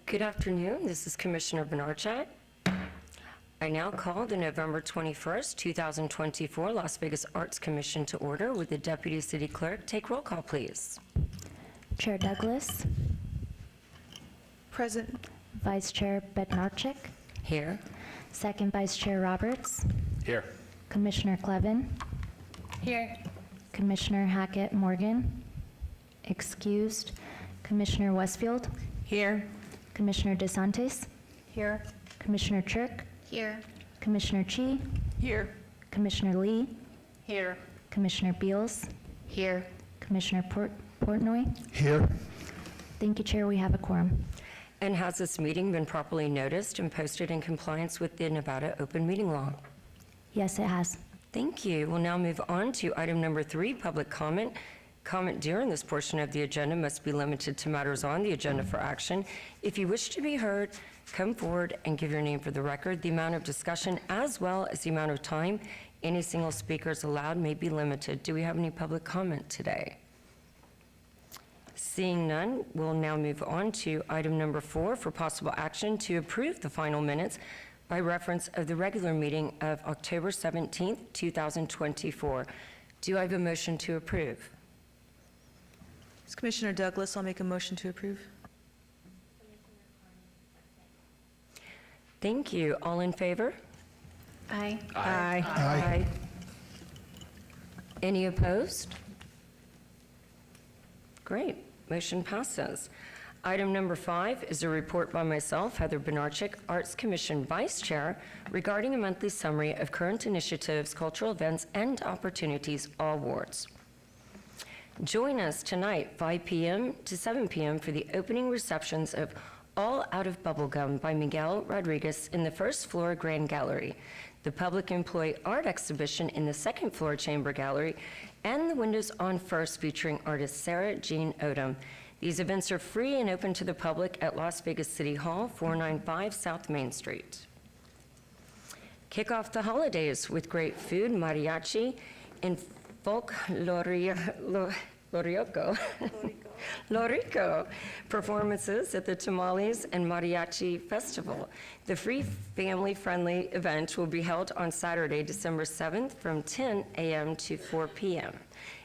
Good afternoon. This is Commissioner Benarchak. I now call the November 21st, 2024 Las Vegas Arts Commission to order. Would the Deputy City Clerk take roll call, please? Chair Douglas, Present. Vice Chair Bednarczyk, Here. Second Vice Chair Roberts, Here. Commissioner Clevin, Here. Commissioner Hackett Morgan, excused, Commissioner Westfield, Here. Commissioner DeSantis, Here. Commissioner Chirk, Here. Commissioner Chi, Here. Commissioner Lee, Here. Commissioner Beals, Here. Commissioner Portnoy. Here. Thank you, Chair. We have a quorum. And has this meeting been properly noticed and posted in compliance with the Nevada Open Meeting Law? Yes, it has. Thank you. We'll now move on to item number 3, public comment. Comment during this portion of the agenda must be limited to matters on the agenda for action. If you wish to be heard, come forward and give your name for the record. The amount of discussion as well as the amount of time any single speaker is allowed may be limited. Do we have any public comment today? Seeing none, we'll now move on to item number 4 for possible action to approve the final minutes by reference of the regular meeting of October 17th, 2024. Do I have a motion to approve? It's Commissioner Douglas. I'll make a motion to approve. Thank you. All in favor? Aye. Aye. Aye. Any opposed? Great. Motion passes. Item number 5 is a report by myself, Heather Benarczyk, Arts Commission Vice Chair, regarding a monthly summary of current initiatives, cultural events, and opportunities, all wards. Join us tonight, 5 p.m. to 7 p.m. for the opening receptions of All Out of Bubblegum by Miguel Rodriguez in the first floor Grand Gallery, the Public Employee Art Exhibition in the second floor Chamber Gallery, and the Windows on First featuring artist Sarah Jean Odom. These events are free and open to the public at Las Vegas City Hall, 495 South Main Street. Kick off the holidays with great food, mariachi, and folk Lorico performances at the Tamales and Mariachi Festival. The free family-friendly event will be held on Saturday, December 7th from 10 a.m. to 4 p.m.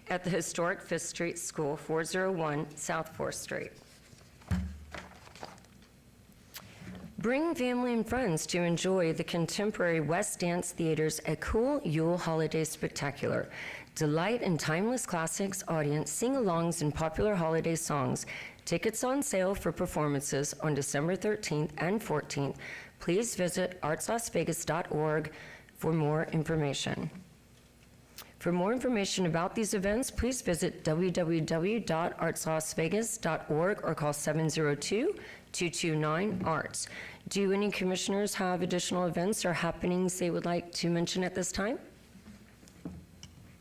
at the historic 5th Street School, 401 South 4th Street. Bring family and friends to enjoy the contemporary West Dance Theater's A Cool Yule Holiday Spectacular. Delight in timeless classics, audience sing-alongs, and popular holiday songs. Tickets on sale for performances on December 13th and 14th. Please visit artslasvegas.org for more information. For more information about these events, please visit www.artslasvegas.org or call 702-229-ARTS. Do any commissioners have additional events or happenings they would like to mention at this time?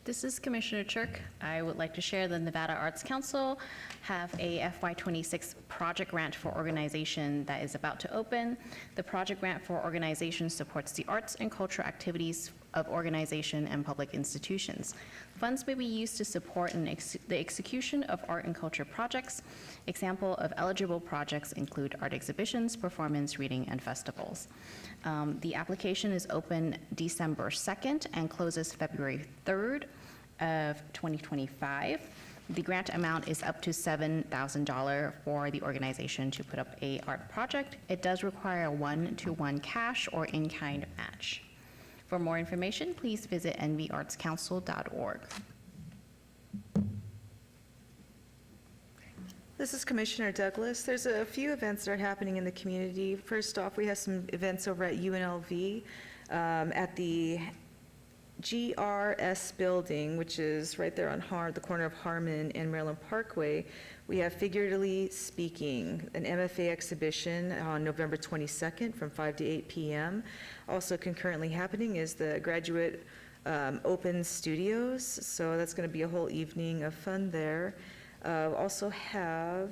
This is Commissioner Chirk. I would like to share the Nevada Arts Council have a FY26 project grant for organization that is about to open. The project grant for organization supports the arts and cultural activities of organization and public institutions. Funds may be used to support the execution of art and culture projects. Example of eligible projects include art exhibitions, performance, reading, and festivals. The application is open December 2nd and closes February 3rd of 2025. The grant amount is up to $7,000 for the organization to put up a art project. It does require a 1-to-1 cash or in-kind match. For more information, please visit nvartscouncil.org. This is Commissioner Douglas. There's a few events that are happening in the community. First off, we have some events over at UNLV at the GRS building, which is right there on the corner of Harmon and Maryland Parkway. We have Figuratively Speaking, an MFA exhibition on November 22nd from 5 to 8 p.m. Also concurrently happening is the Graduate Open Studios, so that's going to be a whole evening of fun there. Also have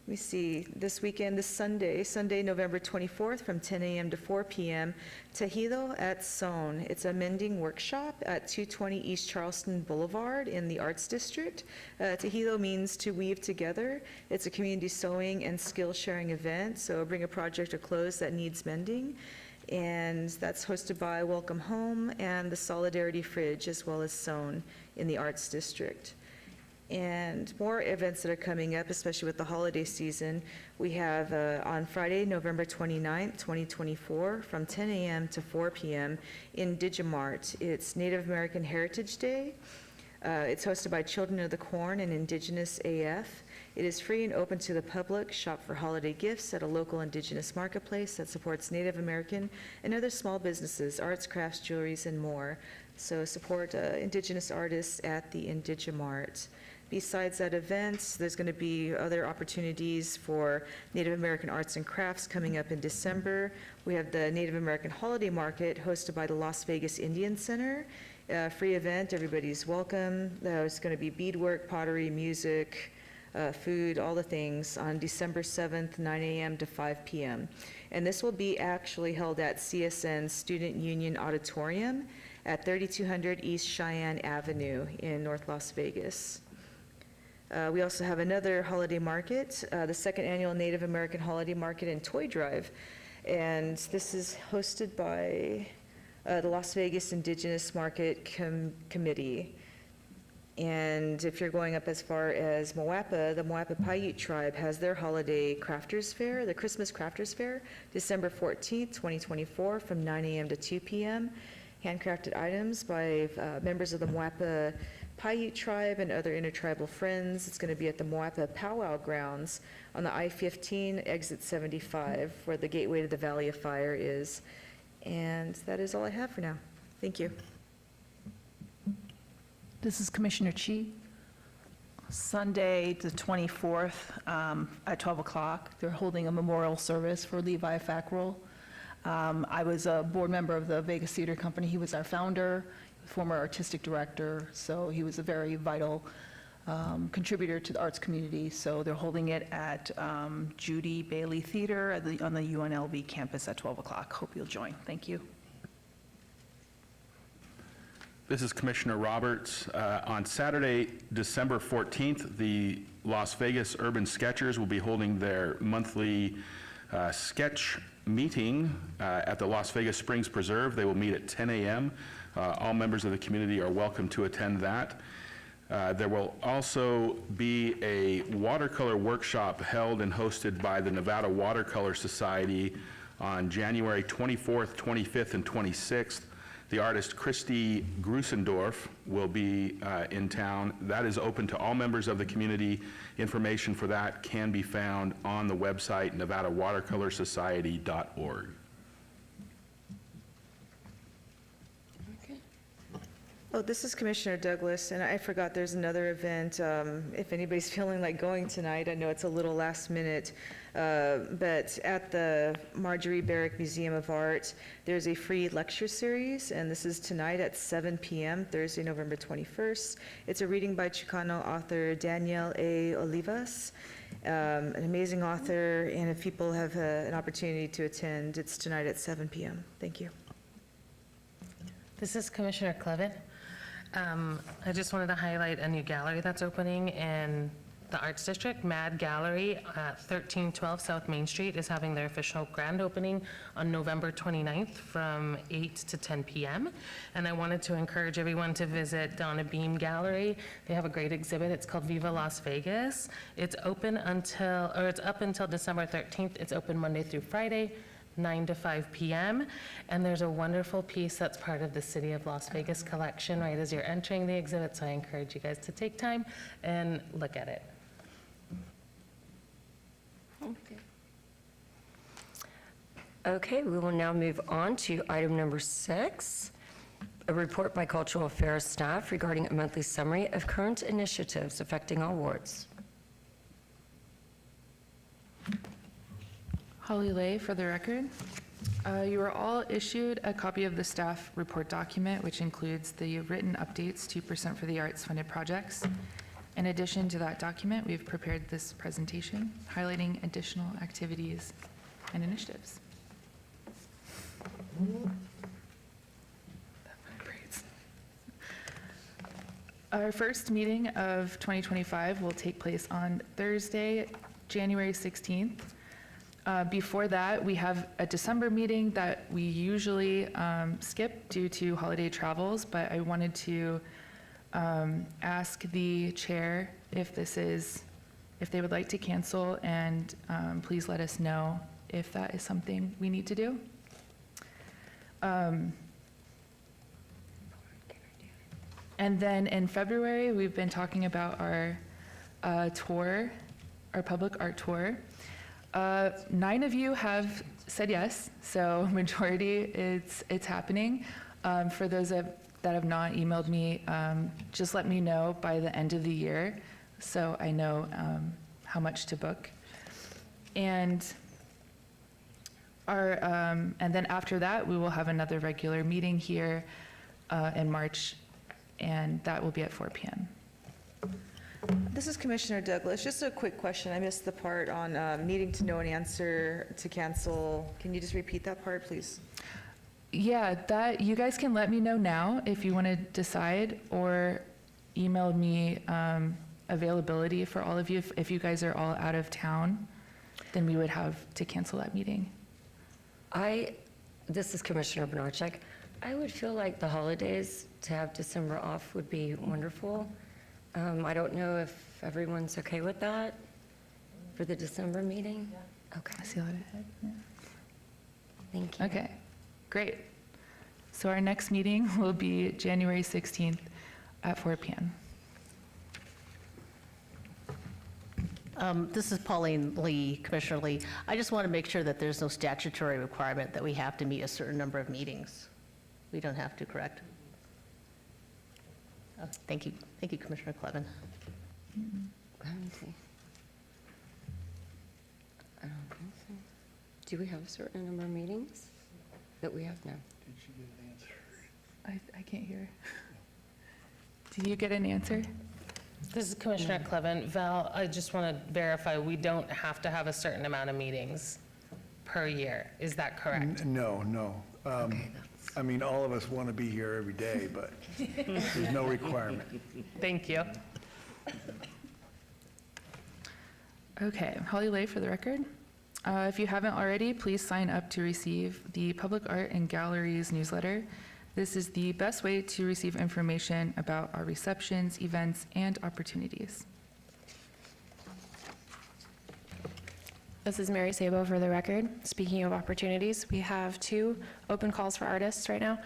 Let me see, this weekend, this Sunday, November 24th, from 10 a.m. to 4 p.m., Tejido at Sewn. It's a mending workshop at 220 East Charleston Boulevard in the Arts District. Tejido means to weave together. It's a community sewing and skill-sharing event, so bring a project or clothes that needs mending. And that's hosted by Welcome Home and the Solidarity Fridge, as well as Sewn in the Arts District. And more events that are coming up, especially with the holiday season. We have on Friday, November 29th, 2024, from 10 a.m. to 4 p.m. in Digimart. It's Native American Heritage Day. It's hosted by Children of the Corn and Indigenous AF. It is free and open to the public. Shop for holiday gifts at a local indigenous marketplace that supports Native American and other small businesses, arts, crafts, jewelries, and more. So support indigenous artists at the Indigimart. Besides that event, there's going to be other opportunities for Native American arts and crafts coming up in December. We have the Native American Holiday Market hosted by the Las Vegas Indian Center. Free event, everybody's welcome. There's going to be beadwork, pottery, music, food, all the things on December 7th, 9 a.m. to 5 p.m. And this will be actually held at CSN Student Union Auditorium at 3200 East Cheyenne Avenue in North Las Vegas. We also have another holiday market, the second annual Native American Holiday Market and Toy Drive. And this is hosted by the Las Vegas Indigenous Market Committee. And if you're going up as far as Moapa, the Moapa Paiute tribe has their holiday crafters fair, the Christmas crafters fair, December 14th, 2024, from 9 a.m. to 2 p.m. Handcrafted items by members of the Moapa Paiute tribe and other intertribal friends. It's going to be at the Moapa Powwow Grounds on the I-15 exit 75, where the gateway to the Valley of Fire is. And that is all I have for now. Thank you. This is Commissioner Chi. Sunday, the 24th, at 12 o'clock, they're holding a memorial service for Levi Fackrell. I was a board member of the Vegas Theater Company. He was our founder, former artistic director, so he was a very vital contributor to the arts community. So they're holding it at Judy Bailey Theater on the UNLV campus at 12 o'clock. Hope you'll join. Thank you. This is Commissioner Roberts. On Saturday, December 14th, the Las Vegas Urban Sketchers will be holding their monthly sketch meeting at the Las Vegas Springs Preserve. They will meet at 10 a.m. All members of the community are welcome to attend that. There will also be a watercolor workshop held and hosted by the Nevada Watercolor Society on January 24th, 25th, and 26th. The artist Christy Grusendorf will be in town. That is open to all members of the community. Information for that can be found on the website nevadawatercolorsociety.org. Oh, this is Commissioner Douglas, and I forgot there's another event. If anybody's feeling like going tonight, I know it's a little last minute, but at the Marjorie Barrick Museum of Art, there's a free lecture series, and this is tonight at 7 p.m., Thursday, November 21st. It's a reading by Chicano author Danielle A. Olivas, an amazing author, and if people have an opportunity to attend, it's tonight at 7 p.m. Thank you. This is Commissioner Clevitt. I just wanted to highlight a new gallery that's opening in the Arts District. Mad Gallery at 1312 South Main Street is having their official grand opening on November 29th from 8 to 10 p.m. And I wanted to encourage everyone to visit Donna Beam Gallery. They have a great exhibit. It's called Viva Las Vegas. It's open until, or it's up until December 13th. It's open Monday through Friday, 9 to 5 p.m. And there's a wonderful piece that's part of the City of Las Vegas collection right as you're entering the exhibit, so I encourage you guys to take time and look at it. Okay, we will now move on to item number 6, a report by Cultural Affairs staff regarding a monthly summary of current initiatives affecting all wards. Holly Lay for the record. You are all issued a copy of the staff report document, which includes the written updates, 2% for the arts funded projects. In addition to that document, we've prepared this presentation highlighting additional activities and initiatives. That vibrates. Our first meeting of 2025 will take place on Thursday, January 16th. Before that, we have a December meeting that we usually skip due to holiday travels, but I wanted to ask the chair if they would like to cancel, and please let us know if that is something we need to do. And then in February, we've been talking about our tour, our public art tour. 9 of you have said yes, so majority, it's happening. For those that have not emailed me, just let me know by the end of the year so I know how much to book. And then after that, we will have another regular meeting here in March, and that will be at 4 p.m. This is Commissioner Douglas. Just a quick question. I missed the part on needing to know an answer to cancel. Can you just repeat that part, please? Yeah, that you guys can let me know now if you want to decide, or email me availability for all of you. If you guys are all out of town, then we would have to cancel that meeting. This is Commissioner Benarchek. I would feel like the holidays, to have December off would be wonderful. I don't know if everyone's okay with that for the December meeting? Okay, I see a lot ahead. Yeah. thank you. Okay, great. So our next meeting will be January 16th at 4 p.m. This is Pauline Lee, Commissioner Lee. I just want to make sure that there's no statutory requirement that we have to meet a certain number of meetings. We don't have to, correct? Oh, thank you. Thank you, Commissioner Clevin. Let me see. I don't think so. Do we have a certain number of meetings that we have now? I can't hear. Did you get an answer? This is Commissioner Clevin. Val, I just want to verify, we don't have to have a certain amount of meetings per year. Is that correct? No. I mean, all of us want to be here every day, but there's no requirement. Thank you. Okay, Holly Lay for the record. If you haven't already, please sign up to receive the Public Art and Galleries newsletter. This is the best way to receive information about our receptions, events, and opportunities. This is Mary Sabo for the record. Speaking of opportunities, we have 2 open calls for artists right now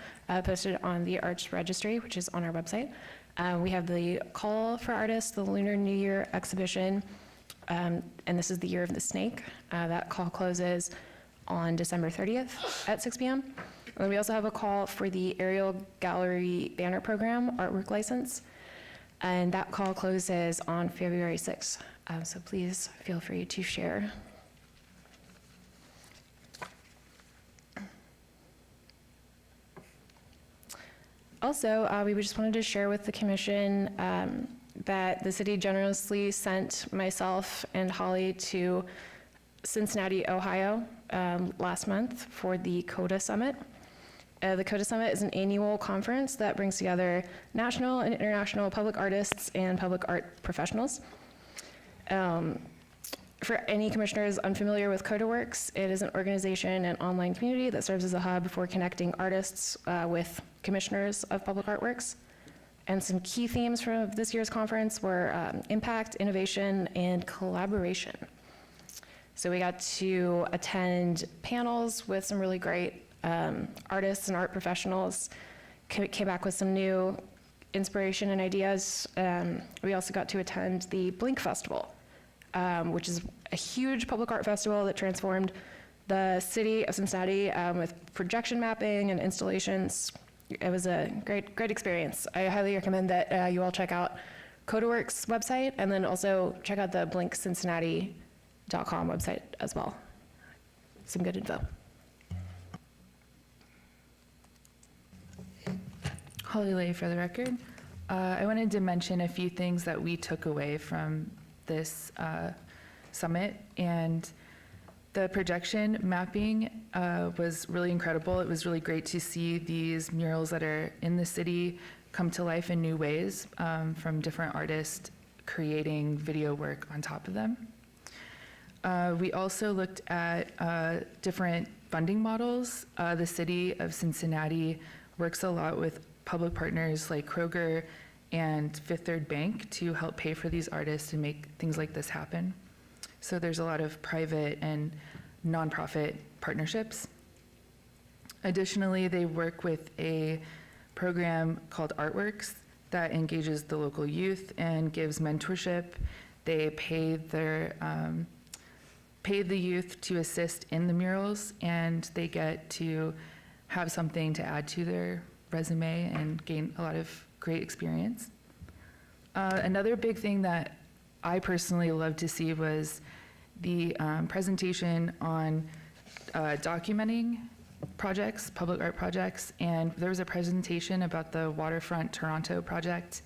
posted on the Arts Registry, which is on our website. We have the call for artists, the Lunar New Year exhibition, and this is the Year of the Snake. That call closes on December 30th at 6 p.m. And then we also have a call for the Aerial Gallery Banner Program artwork license, and that call closes on February 6th. So please feel free to share. Also, we just wanted to share with the commission that the city generously sent myself and Holly to Cincinnati, Ohio last month for the CODA Summit. The CODA Summit is an annual conference that brings together national and international public artists and public art professionals. For any commissioners unfamiliar with CODA Works, it is an organization and online community that serves as a hub for connecting artists with commissioners of public artworks. And some key themes from this year's conference were impact, innovation, and collaboration. So we got to attend panels with some really great artists and art professionals, came back with some new inspiration and ideas. We also got to attend the Blink Festival, which is a huge public art festival that transformed the city of Cincinnati with projection mapping and installations. It was a great experience. I highly recommend that you all check out CodaWorks website, and then also check out the blinkcincinnati.com website as well. Some good info. Holly Lay for the record. I wanted to mention a few things that we took away from this summit, and the projection mapping was really incredible. It was really great to see these murals that are in the city come to life in new ways from different artists creating video work on top of them. We also looked at different funding models. The city of Cincinnati works a lot with public partners like Kroger and Fifth Third Bank to help pay for these artists and make things like this happen. So there's a lot of private and nonprofit partnerships. Additionally, they work with a program called Artworks that engages the local youth and gives mentorship. They pay the youth to assist in the murals, and they get to have something to add to their resume and gain a lot of great experience. Another big thing that I personally loved to see was the presentation on documenting projects, public art projects, and there was a presentation about the Waterfront Toronto project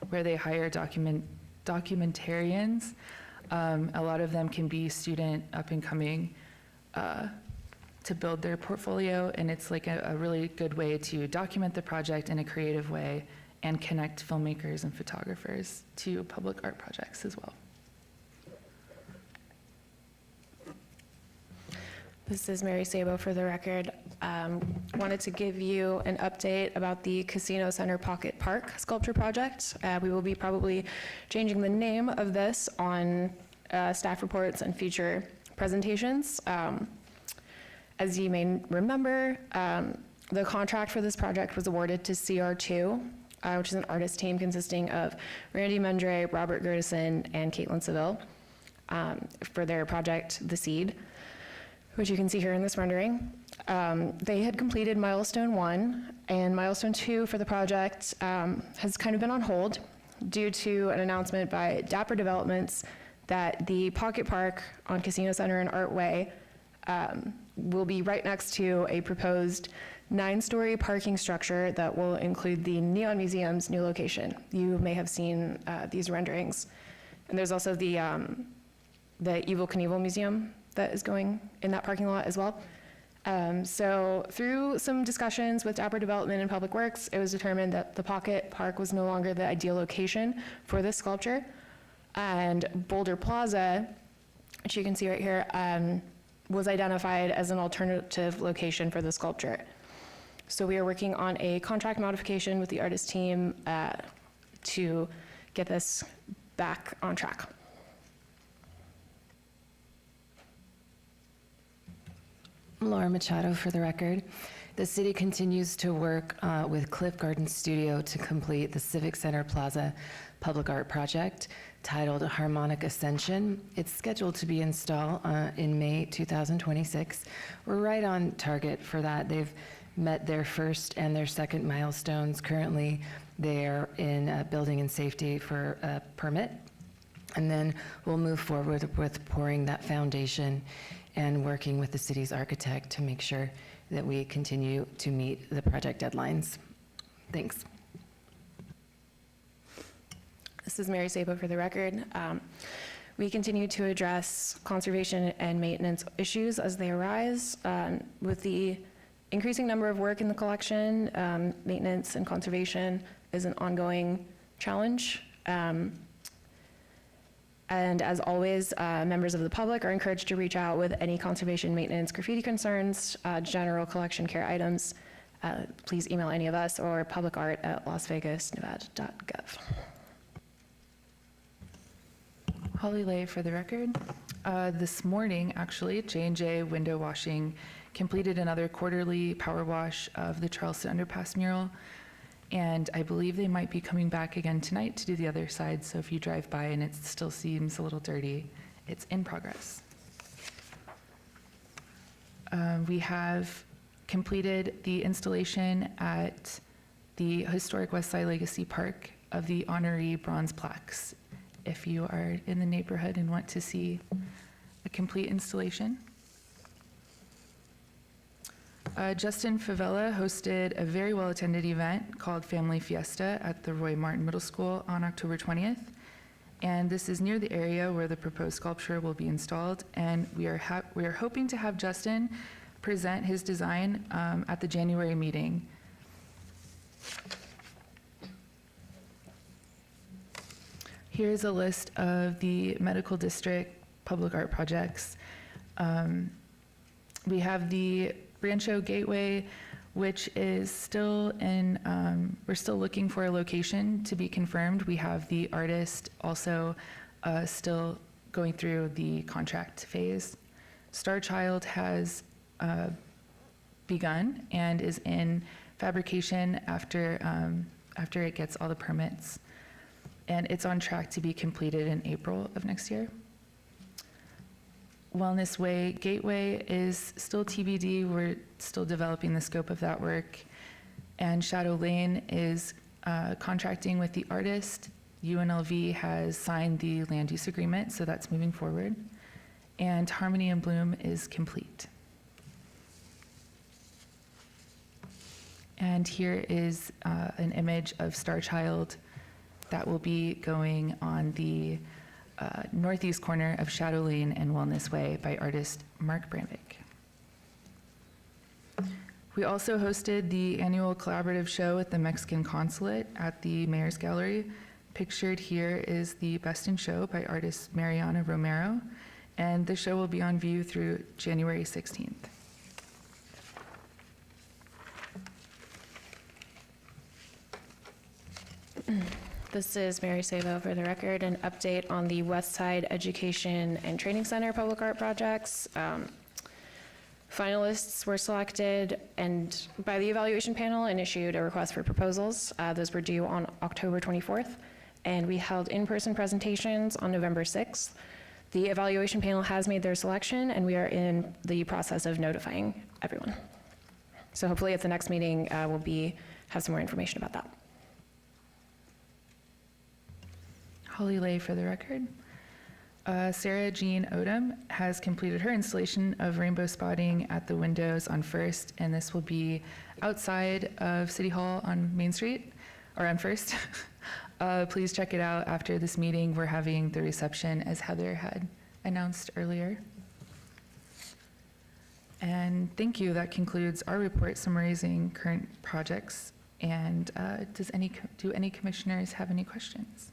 where they hire documentarians. A lot of them can be student up and coming to build their portfolio, and it's like a really good way to document the project in a creative way and connect filmmakers and photographers to public art projects as well. This is Mary Sabo for the record. Wanted to give you an update about the Casino Center Pocket Park sculpture project. We will be probably changing the name of this on staff reports and future presentations. As you may remember, the contract for this project was awarded to CR2, which is an artist team consisting of Randy Mendre, Robert Gertison, and Caitlin Seville for their project, The Seed, which you can see here in this rendering. They had completed milestone 1, and milestone 2 for the project has kind of been on hold due to an announcement by Dapper Developments that the Pocket Park on Casino Center and Artway will be right next to a proposed 9-story parking structure that will include the Neon Museum's new location. You may have seen these renderings. And there's also the Evel Knievel Museum that is going in that parking lot as well. So through some discussions with Dapper Development and Public Works, it was determined that the Pocket Park was no longer the ideal location for this sculpture. And Boulder Plaza, which you can see right here, was identified as an alternative location for the sculpture. So we are working on a contract modification with the artist team to get this back on track. Laura Machado for the record. The city continues to work with Cliff Garden Studio to complete the Civic Center Plaza public art project titled Harmonic Ascension. It's scheduled to be installed in May 2026. We're right on target for that. They've met their first and their second milestones. Currently, they're in building and safety for a permit. And then we'll move forward with pouring that foundation and working with the city's architect to make sure that we continue to meet the project deadlines. Thanks. This is Mary Sabo for the record. We continue to address conservation and maintenance issues as they arise. With the increasing number of work in the collection, maintenance and conservation is an ongoing challenge. And as always, members of the public are encouraged to reach out with any conservation, maintenance, graffiti concerns, general collection care items. Please email any of us or publicart@lasvegasnevada.gov. Holly Lay for the record. This morning, actually, J&J Window Washing completed another quarterly power wash of the Charleston Underpass mural. And I believe they might be coming back again tonight to do the other side. So if you drive by and it still seems a little dirty, it's in progress. We have completed the installation at the historic Westside Legacy Park of the honorary bronze plaques. If you are in the neighborhood and want to see a complete installation. Justin Favela hosted a very well-attended event called Family Fiesta at the Roy Martin Middle School on October 20th. And this is near the area where the proposed sculpture will be installed. And we are hoping to have Justin present his design at the January meeting. Here's a list of the medical district public art projects. We have the Rancho Gateway, which is still in, we're still looking for a location to be confirmed. We have the artist also still going through the contract phase. Star Child has begun and is in fabrication after it gets all the permits. And it's on track to be completed in April of next year. Wellness Way Gateway is still TBD. We're still developing the scope of that work. And Shadow Lane is contracting with the artist. UNLV has signed the land use agreement, so that's moving forward. And Harmony and Bloom is complete. And here is an image of Star Child that will be going on the northeast corner of Shadow Lane and Wellness Way by artist Mark Brandvik. We also hosted the annual collaborative show at the Mexican Consulate at the Mayor's Gallery. Pictured here is the Best in Show by artist Mariana Romero, and the show will be on view through January 16th. This is Mary Savo for the record, an update on the West Side Education and Training Center public art projects. Finalists were selected and by the evaluation panel and issued a request for proposals. Those were due on October 24th, and we held in-person presentations on November 6th. The evaluation panel has made their selection, and we are in the process of notifying everyone. So hopefully at the next meeting, we'll have some more information about that. Holly Lay for the record. Sarah Jean Odom has completed her installation of rainbow spotting at the windows on First, and this will be outside of City Hall on Main Street, or on First. Please check it out after this meeting. We're having the reception, as Heather had announced earlier. And thank you. That concludes our report summarizing current projects. And do any commissioners have any questions?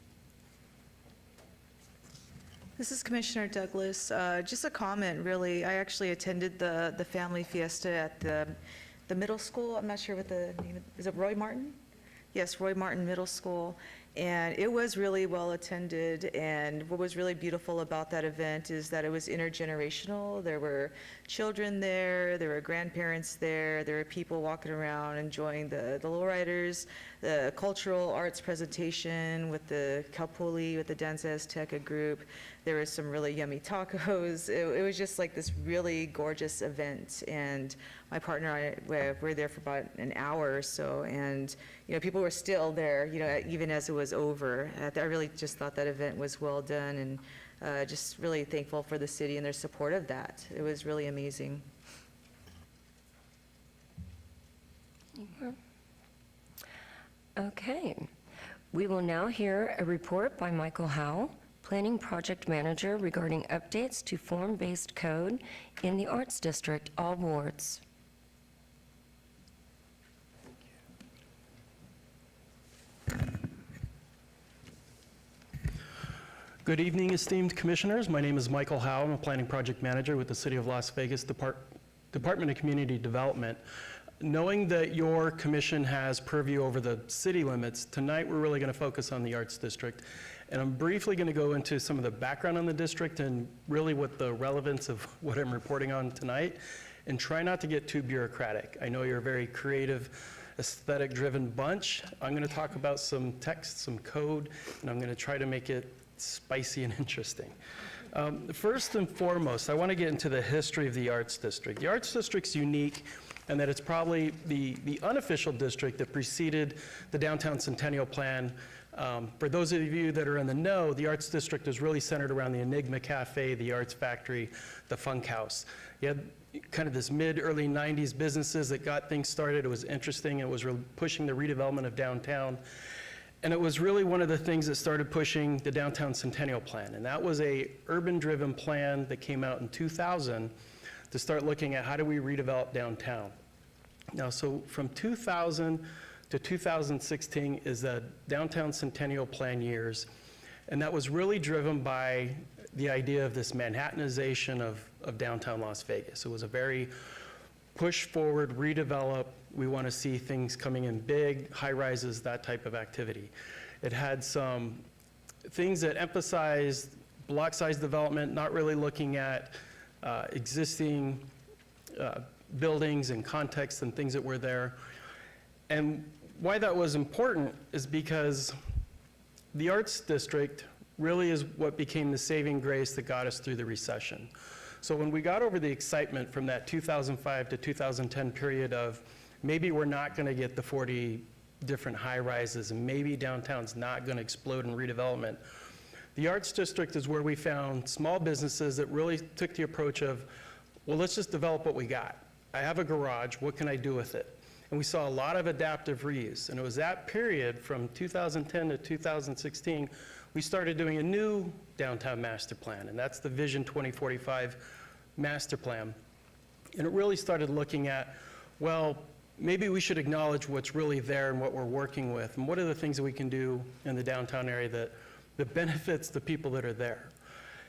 This is Commissioner Douglas. Just a comment, really. I actually attended the Family Fiesta at the middle school. I'm not sure what the name is. It Roy Martin? Yes, Roy Martin Middle School. And it was really well attended. And what was really beautiful about that event is that it was intergenerational. There were children there were grandparents there were people walking around enjoying the lowriders, the cultural arts presentation with the Calpuli, with the Danza Azteca group. There was some really yummy tacos. It was just like this really gorgeous event. And my partner and I were there for about an hour or so. And, people were still there, even as it was over. I really just thought that event was well done, and just really thankful for the city and their support of that. It was really amazing. Okay. We will now hear a report by Michael Howe, Planning Project Manager, regarding updates to form-based code in the Arts District, all wards. Good evening, esteemed commissioners. My name is Michael Howe. I'm a planning project manager with the City of Las Vegas Department of Community Development. Knowing that your commission has purview over the city limits, tonight we're really going to focus on the Arts District. And I'm briefly going to go into some of the background on the district and really what the relevance of what I'm reporting on tonight, and try not to get too bureaucratic. I know you're a very creative, aesthetic-driven bunch. I'm going to talk about some text, some code, and I'm going to try to make it spicy and interesting. First and foremost, I want to get into the history of the Arts District. The Arts District's unique in that it's probably the unofficial district that preceded the Downtown Centennial Plan. For those of you that are in the know, the Arts District is really centered around the Enigma Cafe, the Arts Factory, the Funk House. You had kind of this mid-early 90s businesses that got things started. It was interesting. It was really pushing the redevelopment of downtown. And it was really one of the things that started pushing the Downtown Centennial Plan. And that was a urban-driven plan that came out in 2000 to start looking at how do we redevelop downtown. Now, so from 2000 to 2016 is the Downtown Centennial Plan years. And that was really driven by the idea of this Manhattanization of downtown Las Vegas. It was a very push forward, redevelop. We want to see things coming in big, high rises, that type of activity. It had some things that emphasized block size development, not really looking at existing buildings and context and things that were there. And why that was important is because the Arts District really is what became the saving grace that got us through the recession. So when we got over the excitement from that 2005 to 2010 period of maybe we're not going to get the 40 different high rises and maybe downtown's not going to explode in redevelopment, the Arts District is where we found small businesses that really took the approach of, well, let's just develop what we got. I have a garage, what can I do with it? And we saw a lot of adaptive reuse. And it was that period from 2010 to 2016, we started doing a new downtown master plan, and that's the Vision 2045 master plan. And it really started looking at, well, maybe we should acknowledge what's really there and what we're working with, and what are the things that we can do in the downtown area that benefits the people that are there.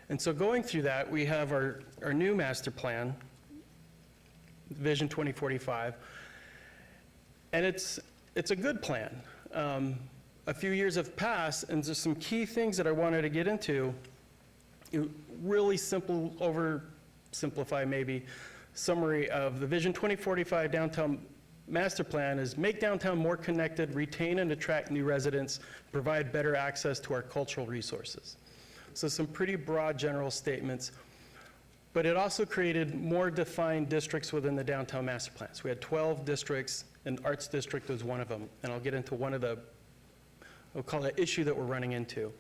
And so going through that, we have our new master plan, Vision 2045, and it's a good plan. A few years have passed, and there's some key things that I wanted to get into. Really simple, oversimplify maybe, summary of the Vision 2045 downtown master plan is make downtown more connected, retain and attract new residents, provide better access to our cultural resources. So some pretty broad general statements, but it also created more defined districts within the downtown master plans. We had 12 districts, and Arts District was one of them, and I'll get into one of the, we'll call it issue that we're running into.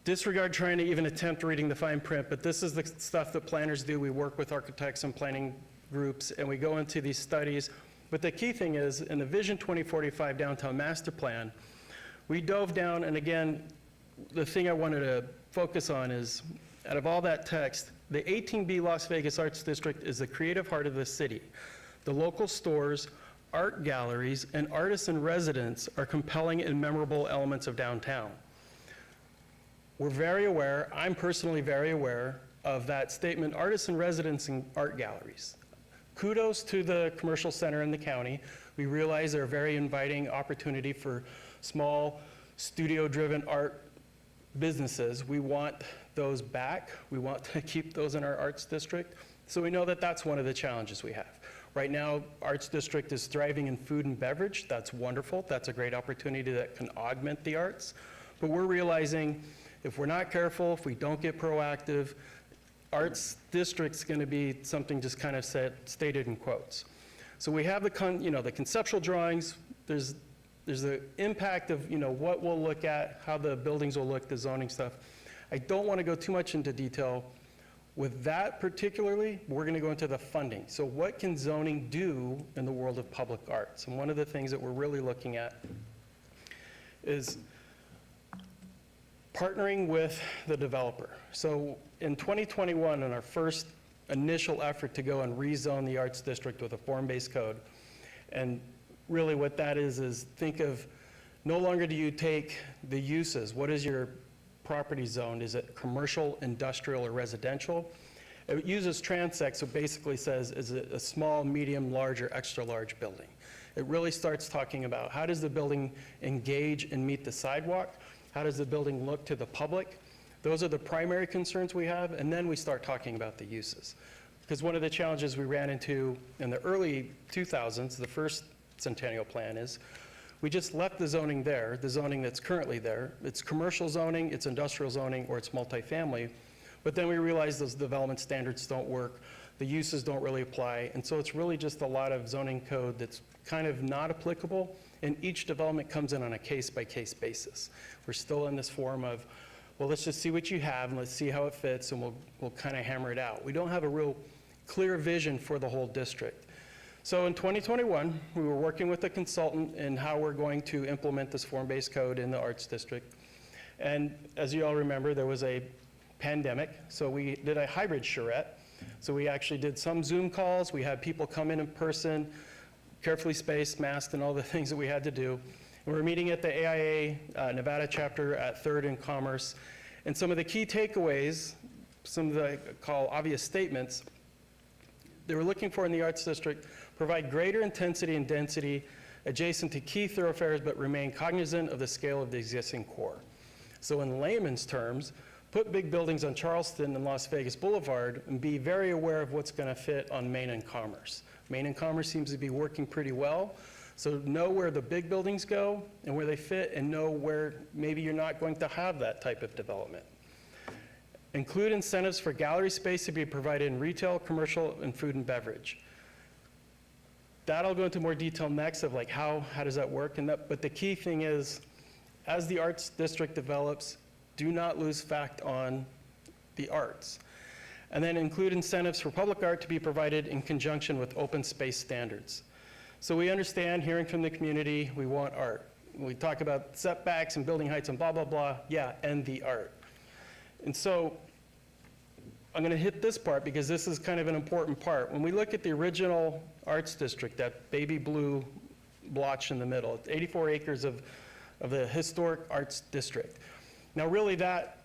Disregard trying to even attempt reading the fine print, but this is the stuff that planners do. We work with architects and planning groups, and we go into these studies. But the key thing is, in the Vision 2045 Downtown Master Plan, we dove down, and again, the thing I wanted to focus on is, out of all that text, the 18B Las Vegas Arts District is the creative heart of the city. The local stores, art galleries, and artists and residents are compelling and memorable elements of downtown. We're very aware, I'm personally very aware, of that statement, artists and residents and art galleries. Kudos to the commercial center in the county. We realize they're a very inviting opportunity for small studio-driven art businesses. We want those back. We want to keep those in our arts district. So we know that that's one of the challenges we have. Right now, Arts District is thriving in food and beverage. That's wonderful. That's a great opportunity that can augment the arts. But we're realizing if we're not careful, if we don't get proactive, Arts District's going to be something just kind of stated in quotes. So we have the conceptual drawings. There's the impact of what we'll look at, how the buildings will look, the zoning stuff. I don't want to go too much into detail. With that particularly, we're going to go into the funding. So what can zoning do in the world of public arts? And one of the things that we're really looking at is partnering with the developer. So in 2021, in our first initial effort to go and rezone the Arts District with a form-based code, and really what that is think of no longer do you take the uses. What is your property zoned? Is it commercial, industrial, or residential? It uses transect, so basically says, is it a small, medium, large, or extra large building? It really starts talking about how does the building engage and meet the sidewalk? How does the building look to the public? Those are the primary concerns we have, and then we start talking about the uses. Because one of the challenges we ran into in the early 2000s, the first Centennial Plan, is we just left the zoning there, the zoning that's currently there. It's commercial zoning, it's industrial zoning, or it's multifamily. But then we realized those development standards don't work, the uses don't really apply, and so it's really just a lot of zoning code that's kind of not applicable, and each development comes in on a case-by-case basis. We're still in this form of, well, let's just see what you have, and let's see how it fits, and we'll kind of hammer it out. We don't have a real clear vision for the whole district. So in 2021, we were working with a consultant in how we're going to implement this form-based code in the Arts District. And as you all remember, there was a pandemic, so we did a hybrid charrette. So we actually did some Zoom calls, we had people come in person, carefully spaced, masked, and all the things that we had to do. And we're meeting at the AIA Nevada chapter at 3rd and Commerce. And some of the key takeaways, some of the I call obvious statements, they were looking for in the Arts District: provide greater intensity and density adjacent to key thoroughfares, but remain cognizant of the scale of the existing core. So in layman's terms, put big buildings on Charleston and Las Vegas Boulevard and be very aware of what's going to fit on Main and Commerce. Main and Commerce seems to be working pretty well, so know where the big buildings go and where they fit, and know where maybe you're not going to have that type of development. Include incentives for gallery space to be provided in retail, commercial, and food and beverage. That I'll go into more detail next of like how does that work, but the key thing is, as the Arts District develops, do not lose fact on the arts. And then include incentives for public art to be provided in conjunction with open space standards. So we understand, hearing from the community, we want art. We talk about setbacks and building heights and blah, blah, blah, yeah, and the art. And so I'm going to hit this part because this is kind of an important part. When we look at the original Arts District, that baby blue blotch in the middle, it's 84 acres of the historic Arts District. Now really that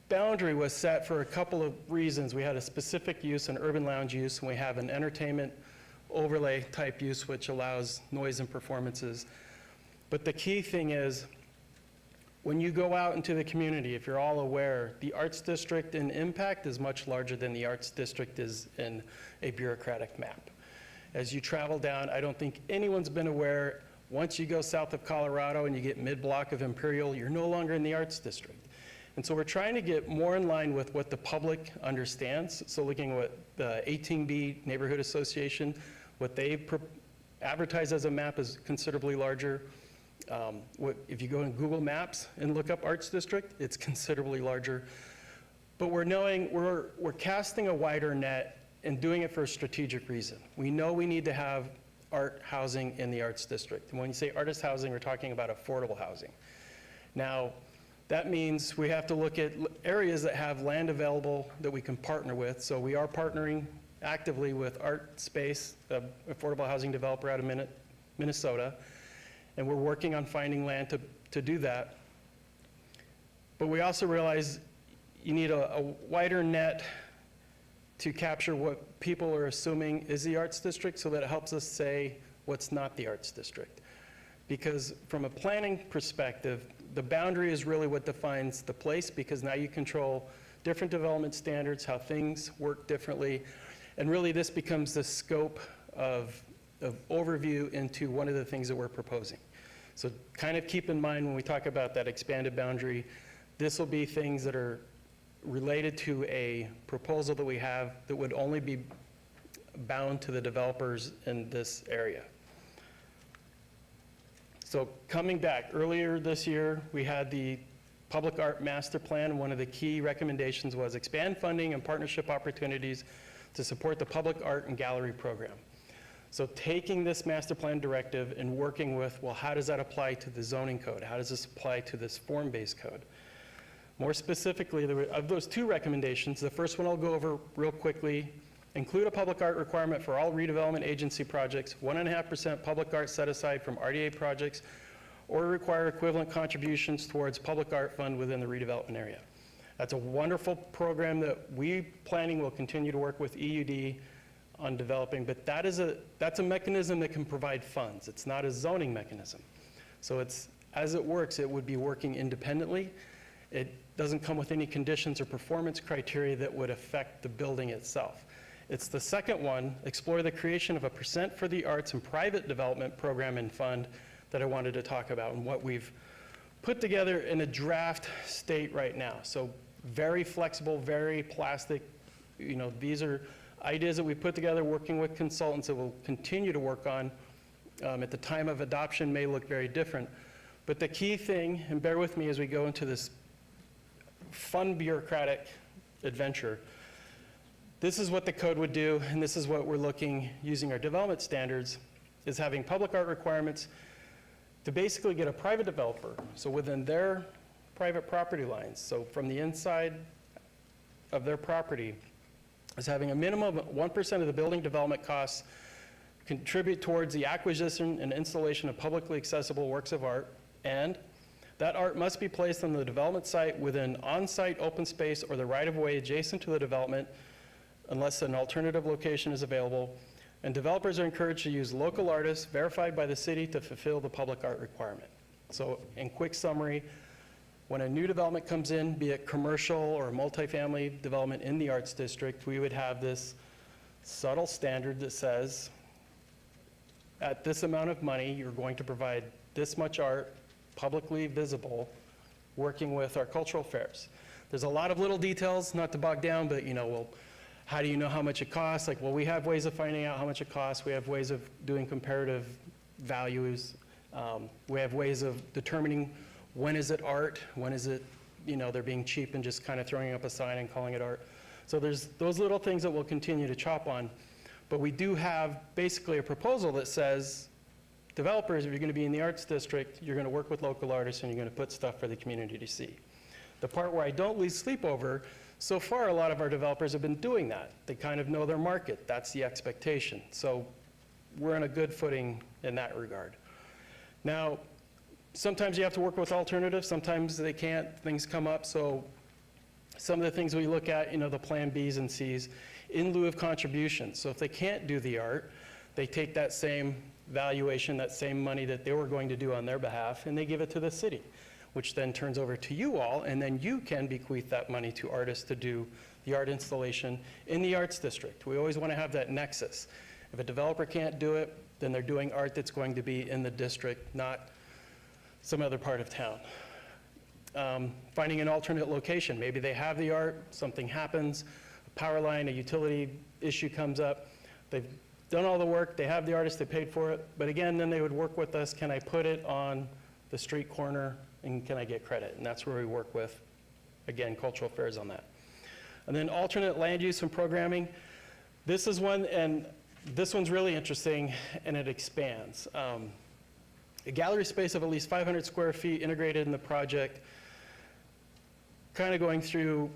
boundary was set for a couple of reasons. We had a specific use, an urban lounge use, and we have an entertainment overlay type use which allows noise and performances. But the key thing is, when you go out into the community, if you're all aware, the Arts District in impact is much larger than the Arts District is in a bureaucratic map. As you travel down, I don't think anyone's been aware, once you go south of Colorado and you get mid-block of Imperial, you're no longer in the Arts District. And so we're trying to get more in line with what the public understands. So looking at what the 18B Neighborhood Association, what they advertise as a map is considerably larger. If you go in Google Maps and look up Arts District, it's considerably larger. But we're casting a wider net and doing it for a strategic reason. We know we need to have art housing in the Arts District. And when you say artist housing, we're talking about affordable housing. Now, that means we have to look at areas that have land available that we can partner with. So we are partnering actively with Art Space, the affordable housing developer out of Minnesota. And we're working on finding land to do that. But we also realize you need a wider net to capture what people are assuming is the Arts District, so that it helps us say what's not the Arts District. Because from a planning perspective, the boundary is really what defines the place, because now you control different development standards, how things work differently. And really this becomes the scope of overview into one of the things that we're proposing. So kind of keep in mind when we talk about that expanded boundary, this will be things that are related to a proposal that we have that would only be bound to the developers in this area. So coming back, earlier this year, we had the Public Art Master Plan. One of the key recommendations was expand funding and partnership opportunities to support the public art and gallery program. So taking this master plan directive and working with, well, how does that apply to the zoning code? How does this apply to this form-based code? More specifically, of those two recommendations, the first one I'll go over real quickly: include a public art requirement for all redevelopment agency projects, 1.5% public art set aside from RDA projects, or require equivalent contributions towards public art fund within the redevelopment area. That's a wonderful program that we planning will continue to work with EUD on developing, but that's a mechanism that can provide funds. It's not a zoning mechanism. So as it works, it would be working independently. It doesn't come with any conditions or performance criteria that would affect the building itself. It's the second one, explore the creation of a percent for the arts and private development program and fund, that I wanted to talk about, and what we've put together in a draft state right now. So very flexible, very plastic. These are ideas that we put together working with consultants that we'll continue to work on. At the time of adoption may look very different. But the key thing, and bear with me as we go into this fun bureaucratic adventure, This is what the code would do, and this is what we're looking, using our development standards, is having public art requirements to basically get a private developer, so within their private property lines, so from the inside of their property, is having a minimum of 1% of the building development costs contribute towards the acquisition and installation of publicly accessible works of art, and that art must be placed on the development site within on-site open space or the right-of-way adjacent to the development unless an alternative location is available, and developers are encouraged to use local artists verified by the city to fulfill the public art requirement. So in quick summary, when a new development comes in, be it commercial or multifamily development in the arts district, we would have this subtle standard that says, at this amount of money, you're going to provide this much art, publicly visible, working with our cultural fairs. There's a lot of little details, not to bog down, but well, how do you know how much it costs? Like, well, we have ways of finding out how much it costs. We have ways of doing comparative values. We have ways of determining when is it art, when is it, they're being cheap and just kind of throwing up a sign and calling it art. So there's those little things that we'll continue to chop on. But we do have basically a proposal that says, developers, if you're going to be in the arts district, you're going to work with local artists and you're going to put stuff for the community to see. The part where I don't lose sleep over, so far a lot of our developers have been doing that. They kind of know their market. That's the expectation. So we're on a good footing in that regard. Now, sometimes you have to work with alternatives. Sometimes they can't. Things come up. So some of the things we look at, the plan Bs and Cs, in lieu of contributions. So if they can't do the art, they take that same valuation, that same money that they were going to do on their behalf, and they give it to the city, which then turns over to you all, and then you can bequeath that money to artists to do the art installation in the arts district. We always want to have that nexus. If a developer can't do it, then they're doing art that's going to be in the district, not some other part of town. Finding an alternate location. Maybe they have the art, something happens, a power line, a utility issue comes up. They've done all the work, they have the artist, they paid for it, but again, then they would work with us, can I put it on the street corner and can I get credit? And that's where we work with, again, cultural affairs on that. And then alternate land use and programming. This is one, and this one's really interesting, and it expands. A gallery space of at least 500 square feet integrated in the project, kind of going through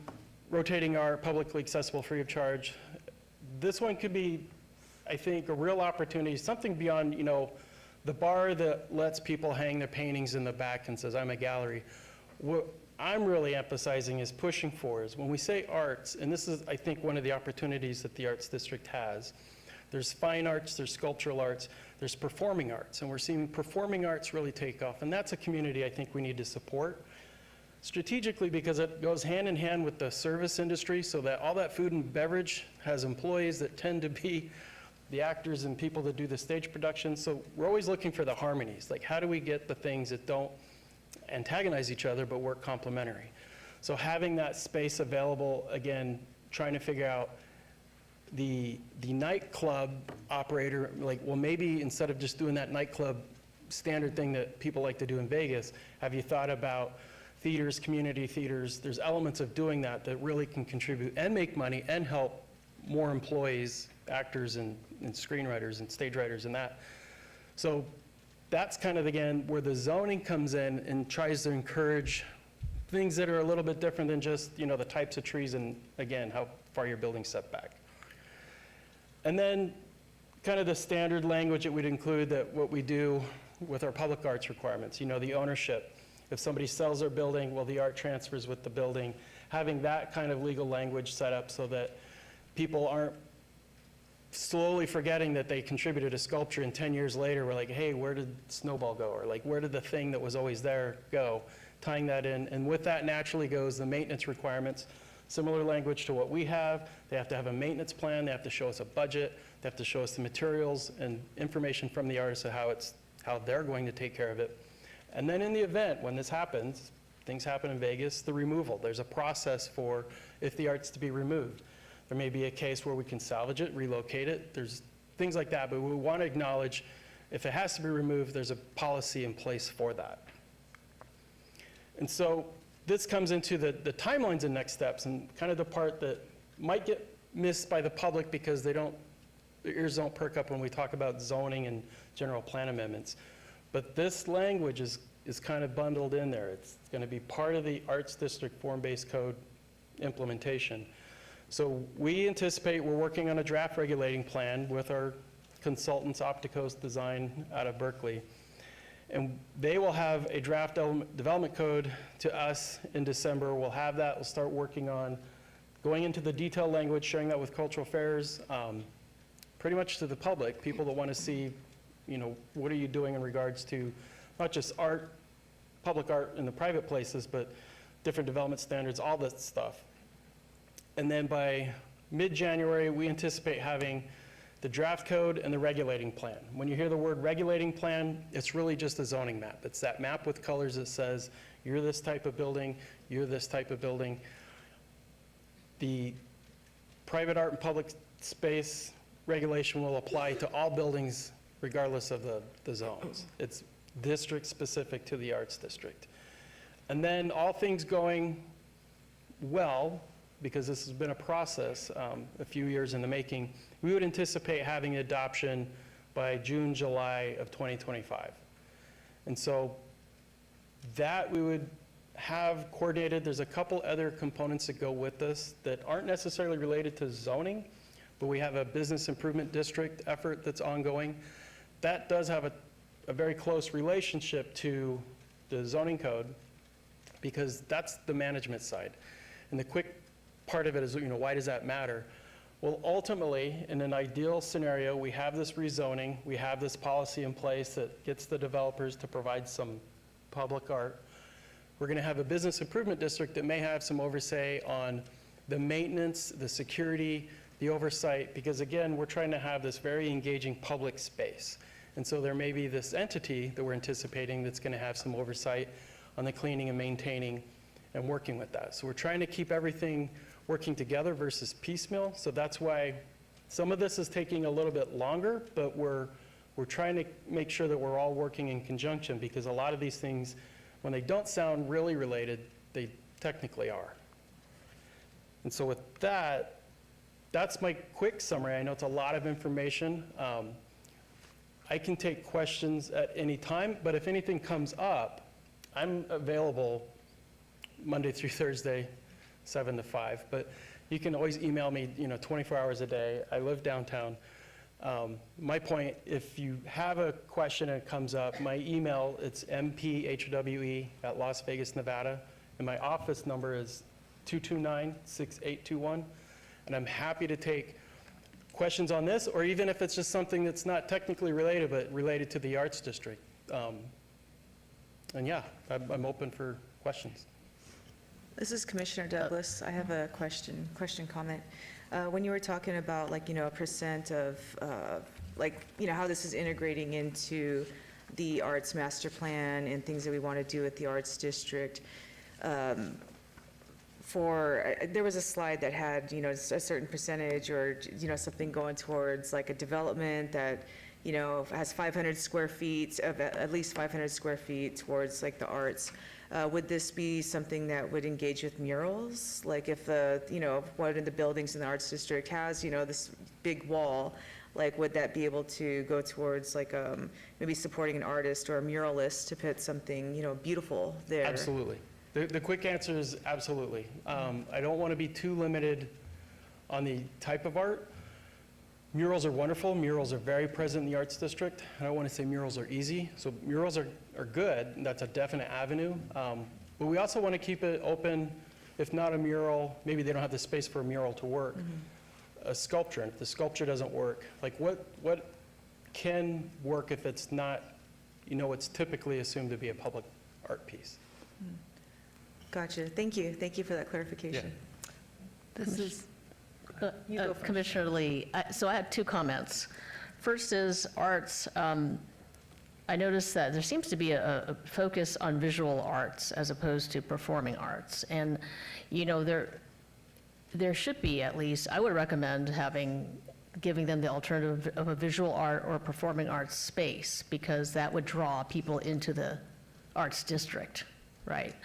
rotating art, publicly accessible, free of charge. This one could be, I think, a real opportunity, something beyond, the bar that lets people hang their paintings in the back and says, I'm a gallery. What I'm really emphasizing is pushing for is when we say arts, and this is, I think, one of the opportunities that the Arts District has. There's fine arts, there's sculptural arts, there's performing arts, and we're seeing performing arts really take off, and that's a community I think we need to support strategically because it goes hand in hand with the service industry so that all that food and beverage has employees that tend to be the actors and people that do the stage production. So we're always looking for the harmonies. Like, how do we get the things that don't antagonize each other but work complementary? So having that space available, again, trying to figure out the nightclub operator, like, well, maybe instead of just doing that nightclub standard thing that people like to do in Vegas, have you thought about theaters, community theaters? There's elements of doing that that really can contribute and make money and help more employees, actors and screenwriters and stage writers and that. So that's kind of, again, where the zoning comes in and tries to encourage things that are a little bit different than just, the types of trees and, again, how far your building's set back. And then kind of the standard language that we'd include that what we do with our public arts requirements, the ownership. If somebody sells their building, well, the art transfers with the building. Having that kind of legal language set up so that people aren't slowly forgetting that they contributed a sculpture and 10 years later we're like, hey, where did Snowball go? Or like, where did the thing that was always there go? Tying that in. And with that naturally goes the maintenance requirements. Similar language to what we have. They have to have a maintenance plan. They have to show us a budget. They have to show us the materials and information from the artist of how they're going to take care of it. And then in the event when this happens, things happen in Vegas, the removal. There's a process for if the art's to be removed. There may be a case where we can salvage it, relocate it. There's things like that, but we want to acknowledge if it has to be removed, there's a policy in place for that. And so this comes into the timelines and next steps and kind of the part that might get missed by the public because their ears don't perk up when we talk about zoning and general plan amendments. But this language is kind of bundled in there. It's going to be part of the Arts District Form-Based Code implementation. So we anticipate we're working on a draft regulating plan with our consultants, Opticos Design out of Berkeley. And they will have a draft development code to us in December. We'll have that. We'll start working on going into the detailed language, sharing that with cultural affairs, pretty much to the public, people that want to see, what are you doing in regards to not just art, public art in the private places, but different development standards, all that stuff. And then by mid-January, we anticipate having the draft code and the regulating plan. When you hear the word regulating plan, it's really just a zoning map. It's that map with colors that says, you're this type of building, you're this type of building. The private art and public space regulation will apply to all buildings regardless of the zones. It's district specific to the arts district. And then all things going well, because this has been a process a few years in the making, we would anticipate having adoption by June, July of 2025. And so that we would have coordinated. There's a couple other components that go with this that aren't necessarily related to zoning, but we have a business improvement district effort that's ongoing. That does have a very close relationship to the zoning code because that's the management side. And the quick part of it is, why does that matter? Well, ultimately, in an ideal scenario, we have this rezoning, we have this policy in place that gets the developers to provide some public art. We're going to have a business improvement district that may have some oversight on the maintenance, the security, the oversight, because again, we're trying to have this very engaging public space. And so there may be this entity that we're anticipating that's going to have some oversight on the cleaning and maintaining and working with that. So we're trying to keep everything working together versus piecemeal. So that's why some of this is taking a little bit longer, but we're trying to make sure that we're all working in conjunction because a lot of these things, when they don't sound really related, they technically are. And so with that, that's my quick summary. I know it's a lot of information. I can take questions at any time, but if anything comes up, I'm available Monday through Thursday, 7 to 5. But you can always email me, 24 hours a day. I live downtown. My point, if you have a question and it comes up, my email, it's mphwe@Las Vegas, Nevada, and my office number is 229-6821. And I'm happy to take questions on this, or even if it's just something that's not technically related, but related to the Arts District. And yeah, I'm open for questions. This is Commissioner Douglas. I have a comment. When you were talking about a percent of how this is integrating into the arts master plan and things that we want to do with the arts district, there was a slide that had, a certain percentage or, something going towards like a development that, has 500 square feet of at least 500 square feet towards like the arts. Would this be something that would engage with murals? Like if one of the buildings in the arts district has, this big wall, would that be able to go towards maybe supporting an artist or a muralist to put something, beautiful there? Absolutely. The quick answer is absolutely. I don't want to be too limited on the type of art. Murals are wonderful. Murals are very present in the Arts District. I don't want to say murals are easy. So murals are good, and that's a definite avenue. But we also want to keep it open, if not a mural, maybe they don't have the space for a mural to work. Mm-hmm. A sculpture, and if the sculpture doesn't work, what can work if it's not, it's typically assumed to be a public art piece. Gotcha. Thank you. Thank you for that clarification. Yeah. This is, Commissioner Lee, so I had two comments. First is arts. I noticed that there seems to be a focus on visual arts as opposed to performing arts. And, there should be at least, I would recommend giving them the alternative of a visual art or performing arts space because that would draw people into the arts district, right?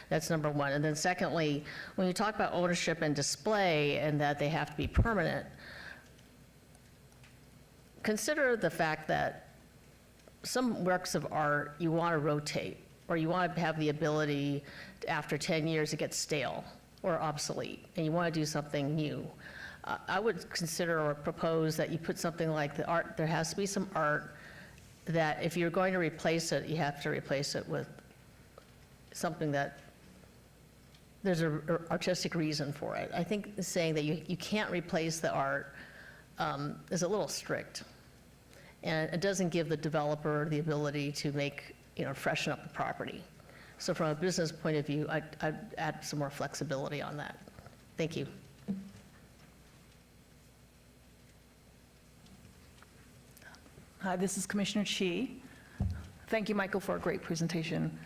That's number one. And then secondly, when you talk about ownership and display and that they have to be permanent, consider the fact that some works of art you want to rotate, or you want to have the ability, after 10 years, it gets stale or obsolete, and you want to do something new. I would consider or propose that you put something like the art, there has to be some art that if you're going to replace it, you have to replace it with something that there's an artistic reason for it. I think saying that you can't replace the art is a little strict. And it doesn't give the developer the ability to make, freshen up the property. So from a business point of view, I'd add some more flexibility on that. Thank you. Hi, this is Commissioner Chi. Thank you, Michael, for a great presentation.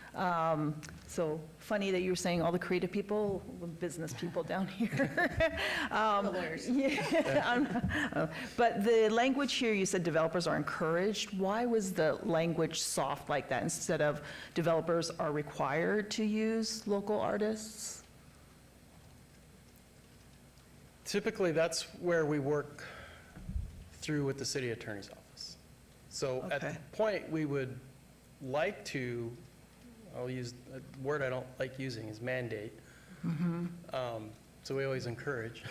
So funny that you were saying all the creative people, business people down here. Yeah, but the language here, you said developers are encouraged. Why was the language soft like that instead of developers are required to use local artists? Typically, that's where we work through with the city attorney's office. So at the Okay. point we would like to, I'll use a word I don't like using, is mandate. So we always encourage.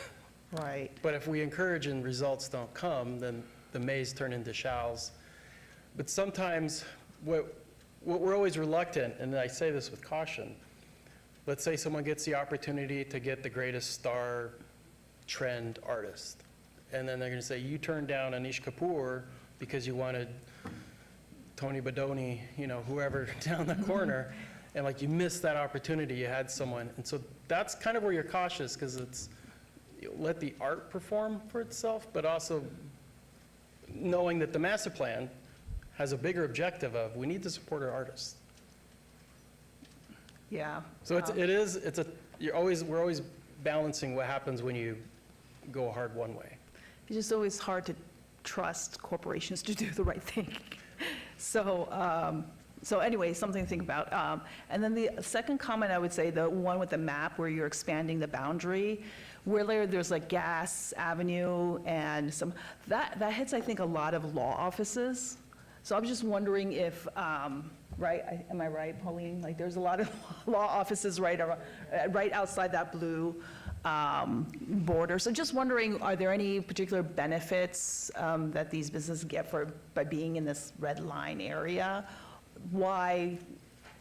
Right. But if we encourage and results don't come, then the mays turn into shalls. But sometimes what we're always reluctant, and I say this with caution, let's say someone gets the opportunity to get the greatest star trend artist. And then they're going to say, you turned down Anish Kapoor because you wanted Tony Badoni, whoever down the corner, and like you missed that opportunity, you had someone. And so that's kind of where you're cautious, because it's, let the art perform for itself, but also knowing that the master plan has a bigger objective of, we need to support our artists. Yeah. So we're always balancing what happens when you go hard one way. It's just always hard to trust corporations to do the right thing. So anyway, something to think about. And then the second comment, I would say, the one with the map where you're expanding the boundary, where there's like Gas Avenue and that hits, I think, a lot of law offices. So I'm just wondering if, right, am I right, Pauline? Like, there's a lot of law offices right outside that blue border. So just wondering, are there any particular benefits that these businesses get by being in this red line area? Why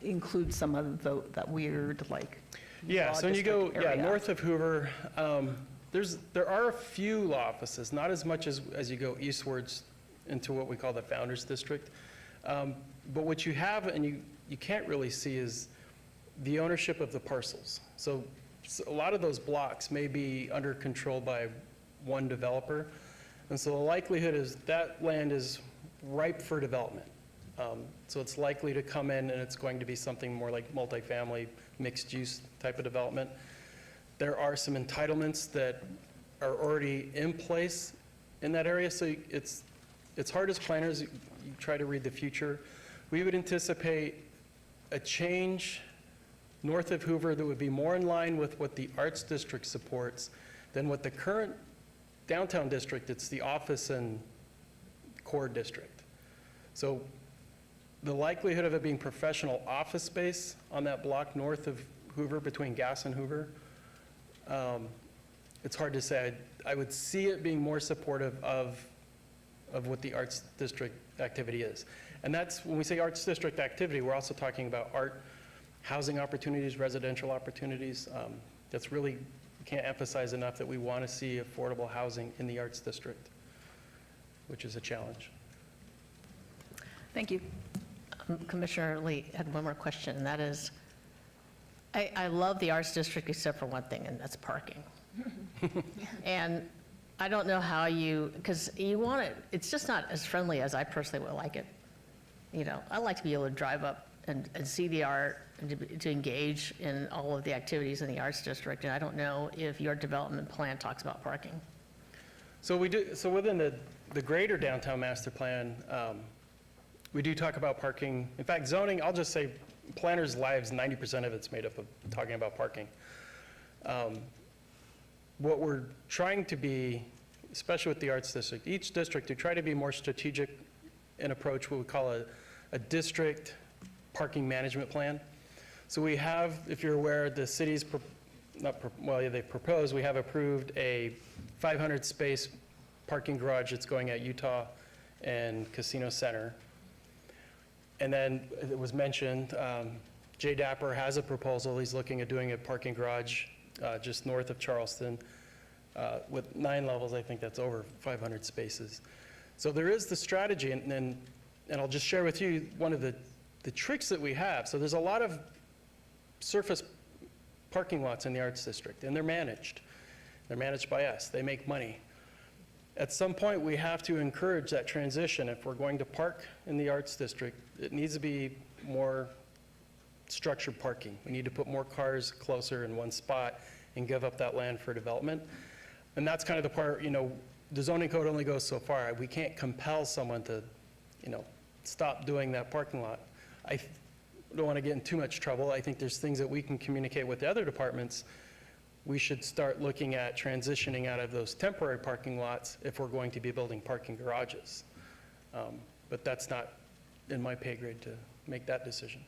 include some of that weird, like, Yeah, law so when you go district area? north of Hoover, there are a few law offices, not as much as you go eastwards into what we call the Founders District. But what you have, and you can't really see, is the ownership of the parcels. So a lot of those blocks may be under control by one developer. And so the likelihood is that land is ripe for development. So it's likely to come in, and it's going to be something more like multifamily, mixed-use type of development. There are some entitlements that are already in place in that area, so it's hard as planners, you try to read the future. We would anticipate a change north of Hoover that would be more in line with what the Arts District supports than what the current downtown district, it's the office and core district. So the likelihood of it being professional office space on that block north of Hoover, between Gas and Hoover, it's hard to say. I would see it being more supportive of what the Arts District activity is. And that's, when we say Arts District activity, we're also talking about art, housing opportunities, residential opportunities. That's really, can't emphasize enough that we want to see affordable housing in the Arts District, which is a challenge. Thank you. Commissioner Lee had one more question, and that is, I love the Arts District except for one thing, and that's parking. And I don't know how because you want it, it's just not as friendly as I personally would like it. I like to be able to drive up and see the art and to engage in all of the activities in the Arts District, and I don't know if your development plan talks about parking. So we do. So within the greater downtown master plan, we do talk about parking. In fact, zoning, I'll just say planners' lives, 90% of it's made up of talking about parking. What we're trying to be, especially with the Arts District, each district, to try to be more strategic and approach what we call a district parking management plan. So we have, if you're aware, the city's, they've proposed, we have approved a 500-space parking garage that's going at Utah and Casino Center. And then it was mentioned, Jay Dapper has a proposal. He's looking at doing a parking garage just north of Charleston with 9 levels. I think that's over 500 spaces. So there is the strategy, and I'll just share with you one of the tricks that we have. So there's a lot of surface parking lots in the Arts District, and they're managed. They're managed by us. They make money. At some point, we have to encourage that transition. If we're going to park in the Arts District, it needs to be more structured parking. We need to put more cars closer in one spot and give up that land for development. And that's kind of the part, the zoning code only goes so far. We can't compel someone to, stop doing that parking lot. I don't want to get in too much trouble. I think there's things that we can communicate with the other departments. We should start looking at transitioning out of those temporary parking lots if we're going to be building parking garages. But that's not in my pay grade to make that decision.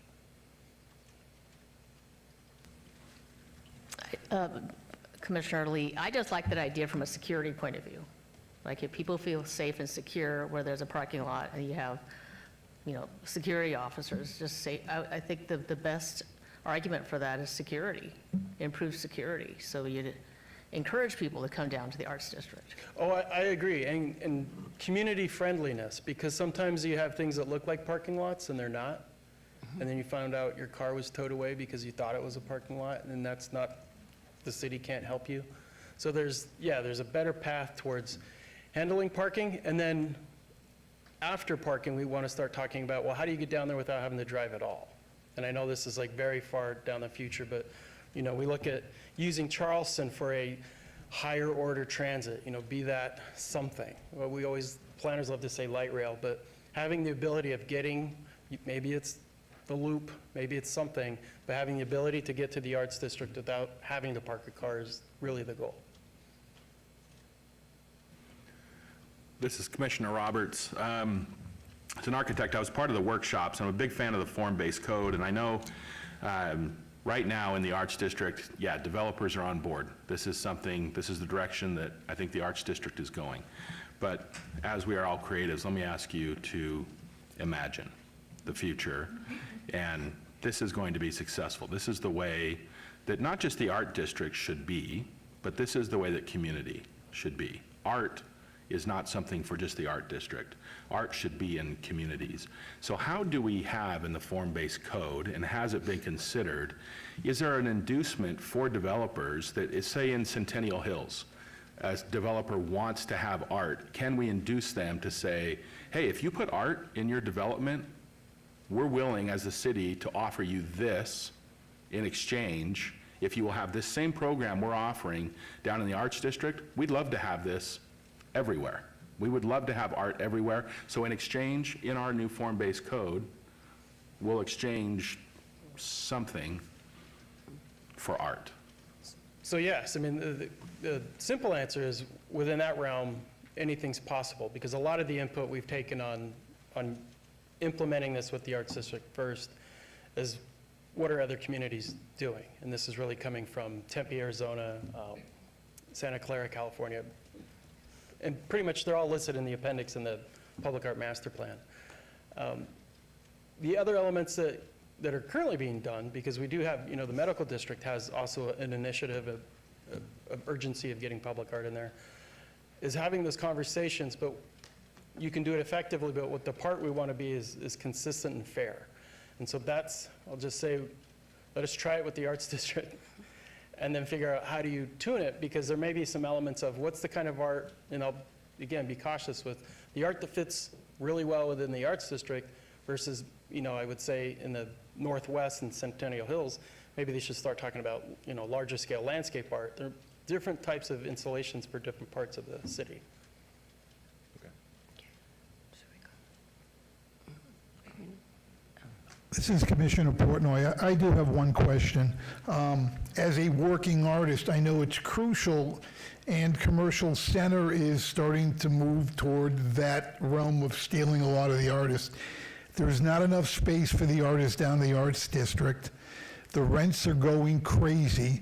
Commissioner Lee, I just like that idea from a security point of view. Like if people feel safe and secure where there's a parking lot and you have, security officers, just say, I think the best argument for that is security, improved security. So you'd encourage people to come down to the Arts District. Oh, I agree, and community friendliness, because sometimes you have things that look like parking lots and they're not, and then you found out your car was towed away because you thought it was a parking lot, and that's not, the city can't help you. So there's a better path towards handling parking, and then after parking, we want to start talking about, well, how do you get down there without having to drive at all? And I know this is like very far down the future, but we look at using Charleston for a higher order transit, be that something. Well, planners love to say light rail, but having the ability of getting, maybe it's the loop, maybe it's something, but having the ability to get to the Arts District without having to park a car is really the goal. This is Commissioner Roberts. As an architect, I was part of the workshops. I'm a big fan of the form-based code, and I know right now in the Arts District, developers are on board. This is the direction that I think the Arts District is going. But as we are all creatives, let me ask you to imagine the future, and this is going to be successful. This is the way that not just the Art District should be, but this is the way that community should be. Art is not something for just the Art District. Art should be in communities. So how do we have in the form-based code, and has it been considered, is there an inducement for developers that is, say in Centennial Hills, a developer wants to have art, can we induce them to say, hey, if you put art in your development, we're willing as the city to offer you this in exchange. If you will have this same program we're offering down in the Arts District, we'd love to have this everywhere. We would love to have art everywhere. So in exchange, in our new form-based code, we'll exchange something for art. So yes, the simple answer is within that realm, anything's possible, because a lot of the input we've taken on implementing this with the Arts District first is what are other communities doing? And this is really coming from Tempe, Arizona, Santa Clara, California, and pretty much they're all listed in the appendix in the Public Art Master Plan. The other elements that are currently being done, because we do have, the medical district has also an initiative of urgency of getting public art in there, is having those conversations, but you can do it effectively, but what the part we want to be is consistent and fair. And so I'll just say, let us try it with the Arts District and then figure out how do you tune it, because there may be some elements of what's the kind of art, and I'll, again, be cautious with the art that fits really well within the Arts District versus, I would say in the Northwest and Centennial Hills, maybe they should start talking about, larger scale landscape art. There are different types of installations for different parts of the city. This is Commissioner Portnoy. I do have one question. As a working artist, I know it's crucial, and Commercial Center is starting to move toward that realm of stealing a lot of the artists. There's not enough space for the artists down the Arts District. The rents are going crazy,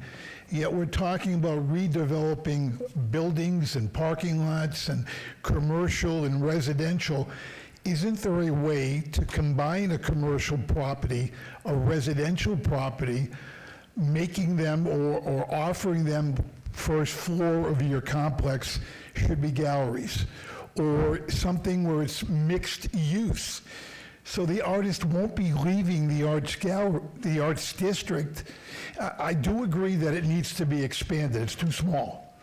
yet we're talking about redeveloping buildings and parking lots and commercial and residential. Isn't there a way to combine a commercial property, a residential property, making them or offering them first floor of your complex should be galleries, or something where it's mixed use? So the artist won't be leaving the arts district. I do agree that it needs to be expanded. It's too small.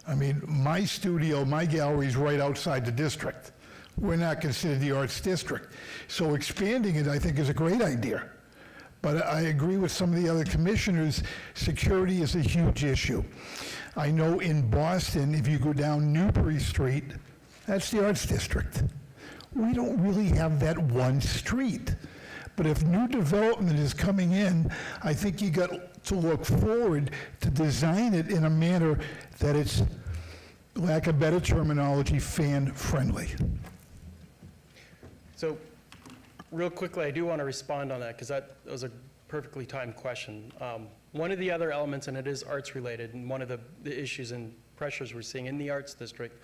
I mean, my studio, my gallery is right outside the district. We're not considered the arts district. So expanding it, I think, is a great idea. But I agree with some of the other commissioners, security is a huge issue. I know in Boston, if you go down Newbury Street, that's the arts district. We don't really have that one street. But if new development is coming in, I think you got to look forward to design it in a manner that it's, lack of better terminology, fan-friendly. So, real quickly, I do want to respond on that, because that was a perfectly timed question. One of the other elements, and it is arts-related, and one of the issues and pressures we're seeing in the Arts District,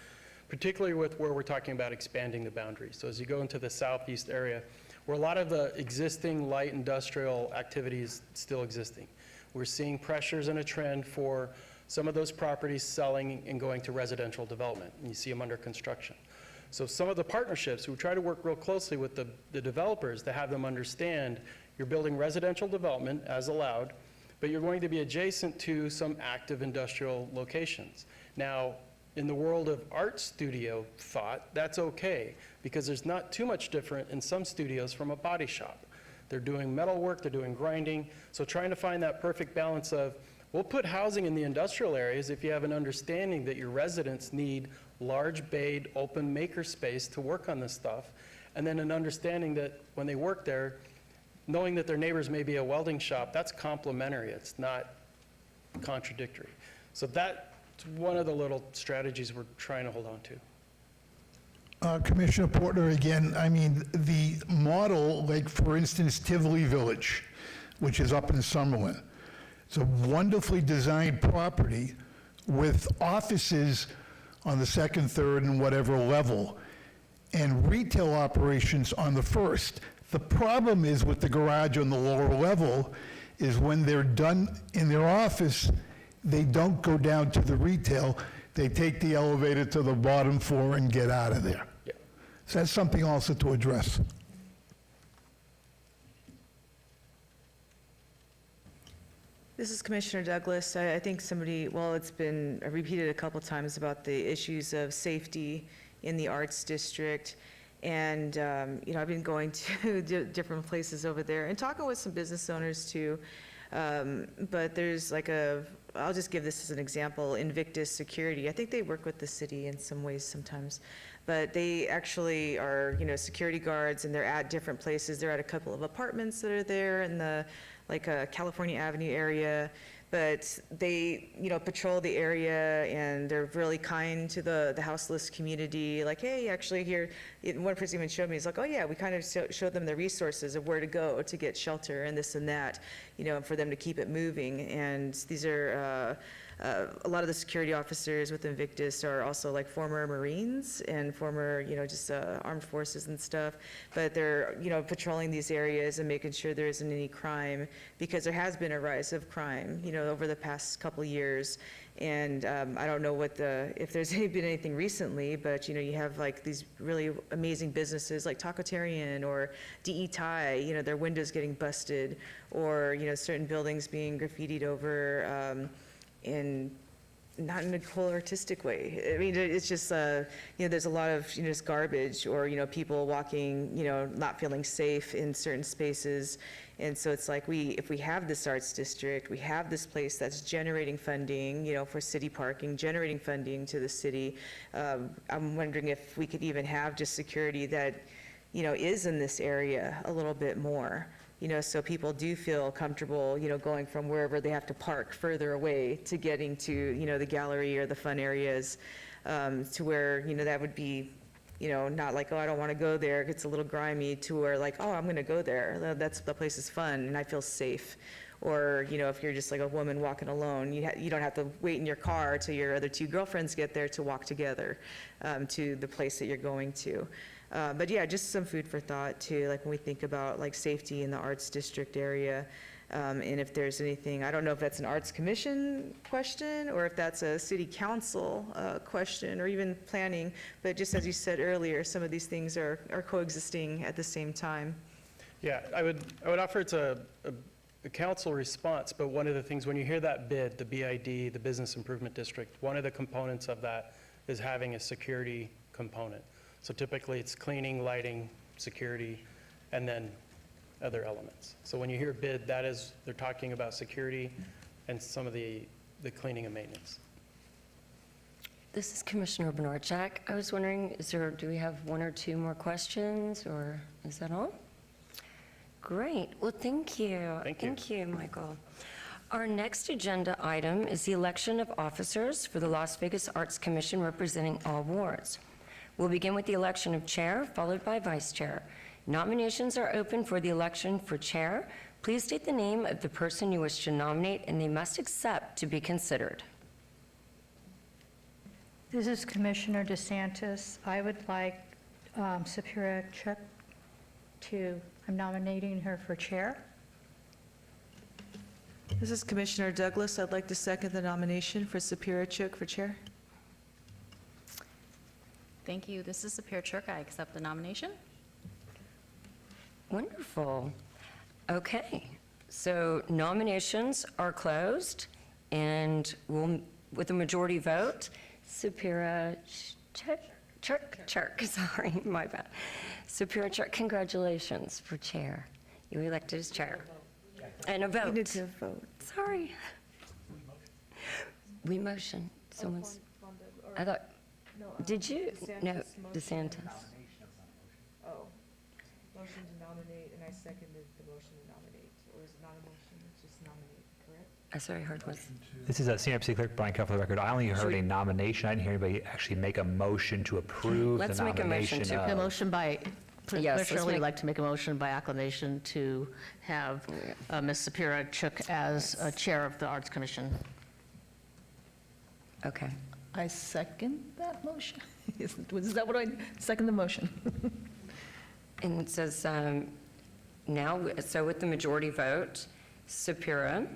particularly with where we're talking about expanding the boundaries. So as you go into the southeast area, where a lot of the existing light industrial activities still existing, we're seeing pressures and a trend for some of those properties selling and going to residential development, and you see them under construction. So some of the partnerships, we try to work real closely with the developers to have them understand you're building residential development as allowed, but you're going to be adjacent to some active industrial locations. Now, in the world of art studio thought, that's okay, because there's not too much different in some studios from a body shop. They're doing metal work, they're doing grinding, so trying to find that perfect balance of, we'll put housing in the industrial areas if you have an understanding that your residents need large bayed open maker space to work on this stuff, and then an understanding that when they work there, knowing that their neighbors may be a welding shop, that's complementary, it's not contradictory. So that's one of the little strategies we're trying to hold on to. Commissioner Portner, again, I mean, the model, like for instance, Tivoli Village, which is up in Summerlin, it's a wonderfully designed property with offices on the second, third, and whatever level, and retail operations on the first. The problem is with the garage on the lower level is when they're done in their office, they don't go down to the retail. They take the elevator to the bottom floor and get out of there. Yeah. So that's something also to address. This is Commissioner Douglas. I think somebody, well, it's been repeated a couple times about the issues of safety in the Arts District. And, I've been going to different places over there and talking with some business owners too. But there's like I'll just give this as an example, Invictus Security. I think they work with the city in some ways sometimes, but they actually are, security guards, and they're at different places. They're at a couple of apartments that are there in the California Avenue area, but they, patrol the area, and they're really kind to the houseless community. Like, hey, actually here, one person even showed me, he's like, oh yeah, we kind of showed them the resources of where to go to get shelter and this and that, for them to keep it moving. And these are, a lot of the security officers with Invictus are also like former Marines and former, just armed forces and stuff. But they're, patrolling these areas and making sure there isn't any crime, because there has been a rise of crime, over the past couple years. And I don't know if there's been anything recently, but you have like these really amazing businesses like Tacotarian or DE Thai, their windows getting busted, or certain buildings being graffitied over, in not in a cool artistic way. I mean, it's just there's a lot of just garbage, or people walking not feeling safe in certain spaces. And so it's like if we have this arts district, we have this place that's generating funding, for city parking, generating funding to the city. I'm wondering if we could even have just security that, is in this area a little bit more. so people do feel comfortable, going from wherever they have to park further away to getting to, the gallery or the fun areas, to where, that would be, not like, oh, I don't want to go there, it's a little grimy, to where like, oh, I'm going to go there, the place is fun and I feel safe. Or, if you're just like a woman walking alone, you don't have to wait in your car till your other two girlfriends get there to walk together to the place that you're going to. But yeah, just some food for thought too, like when we think about like safety in the Arts District area. And if there's anything, I don't know if that's an Arts Commission question or if that's a City Council question or even planning, but just as you said earlier, some of these things are coexisting at the same time. Yeah, I would offer it's a council response, but one of the things, when you hear that bid, the BID, the Business Improvement District, one of the components of that is having a security component. So typically it's cleaning, lighting, security, and then other elements. So when you hear bid, they're talking about security and some of the cleaning and maintenance. This is Commissioner Benarchak. I was wondering, do we have one or two more questions, or is that all? Great. Well, thank you. Thank you, Michael. Our next agenda item is the election of officers for the Las Vegas Arts Commission representing all wards. We'll begin with the election of chair, followed by vice chair. Nominations are open for the election for chair. Please state the name of the person you wish to nominate, and they must accept to be considered. This is Commissioner DeSantis. I would like Sapira Chuk I'm nominating her for chair. This is Commissioner Douglas. I'd like to second the nomination for Sapira Chuk for chair. Thank you. This is Sapir Churk. I accept the nomination. Wonderful. Okay, so nominations are closed, and with a majority vote, Sapira Churk, sorry, my bad. Sapira Churk, congratulations for chair. You elected as chair. And a vote. You need to vote. Sorry. We motion. Someone's, I thought, did you? No, DeSantis. Oh, motion to nominate, and I seconded the motion to nominate. Or is it not a motion, it's just nominate, correct? I sorry, heard was. This is CMC Clerk Brian Cuff for the record. I only heard a nomination. I didn't hear anybody actually make a motion to approve the Let's make a motion nomination to- The motion by, Yes, Commissioner let's Lee make- would like to make a motion by acclamation to have Ms. Sapira Chuk as chair of the Arts Commission. Okay. I second that motion. Is that what I, second the motion? And it says now, so with the majority vote, Sapira,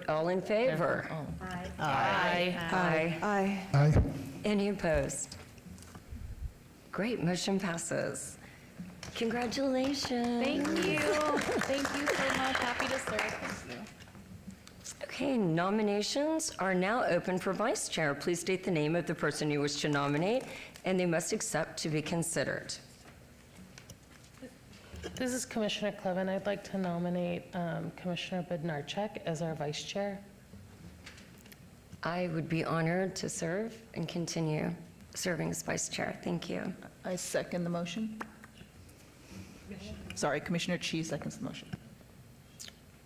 all in favor? Aye. Aye. Aye. Any opposed? Great, motion passes. Congratulations. Thank you. Thank you so much. Happy to serve. Thank you. Okay, nominations are now open for vice chair. Please state the name of the person you wish to nominate, and they must accept to be considered. This is Commissioner Clevin. I'd like to nominate Commissioner Bednarchek as our vice chair. I would be honored to serve and continue serving as vice chair. Thank you. I second the motion. Sorry, Commissioner Chi seconds the motion.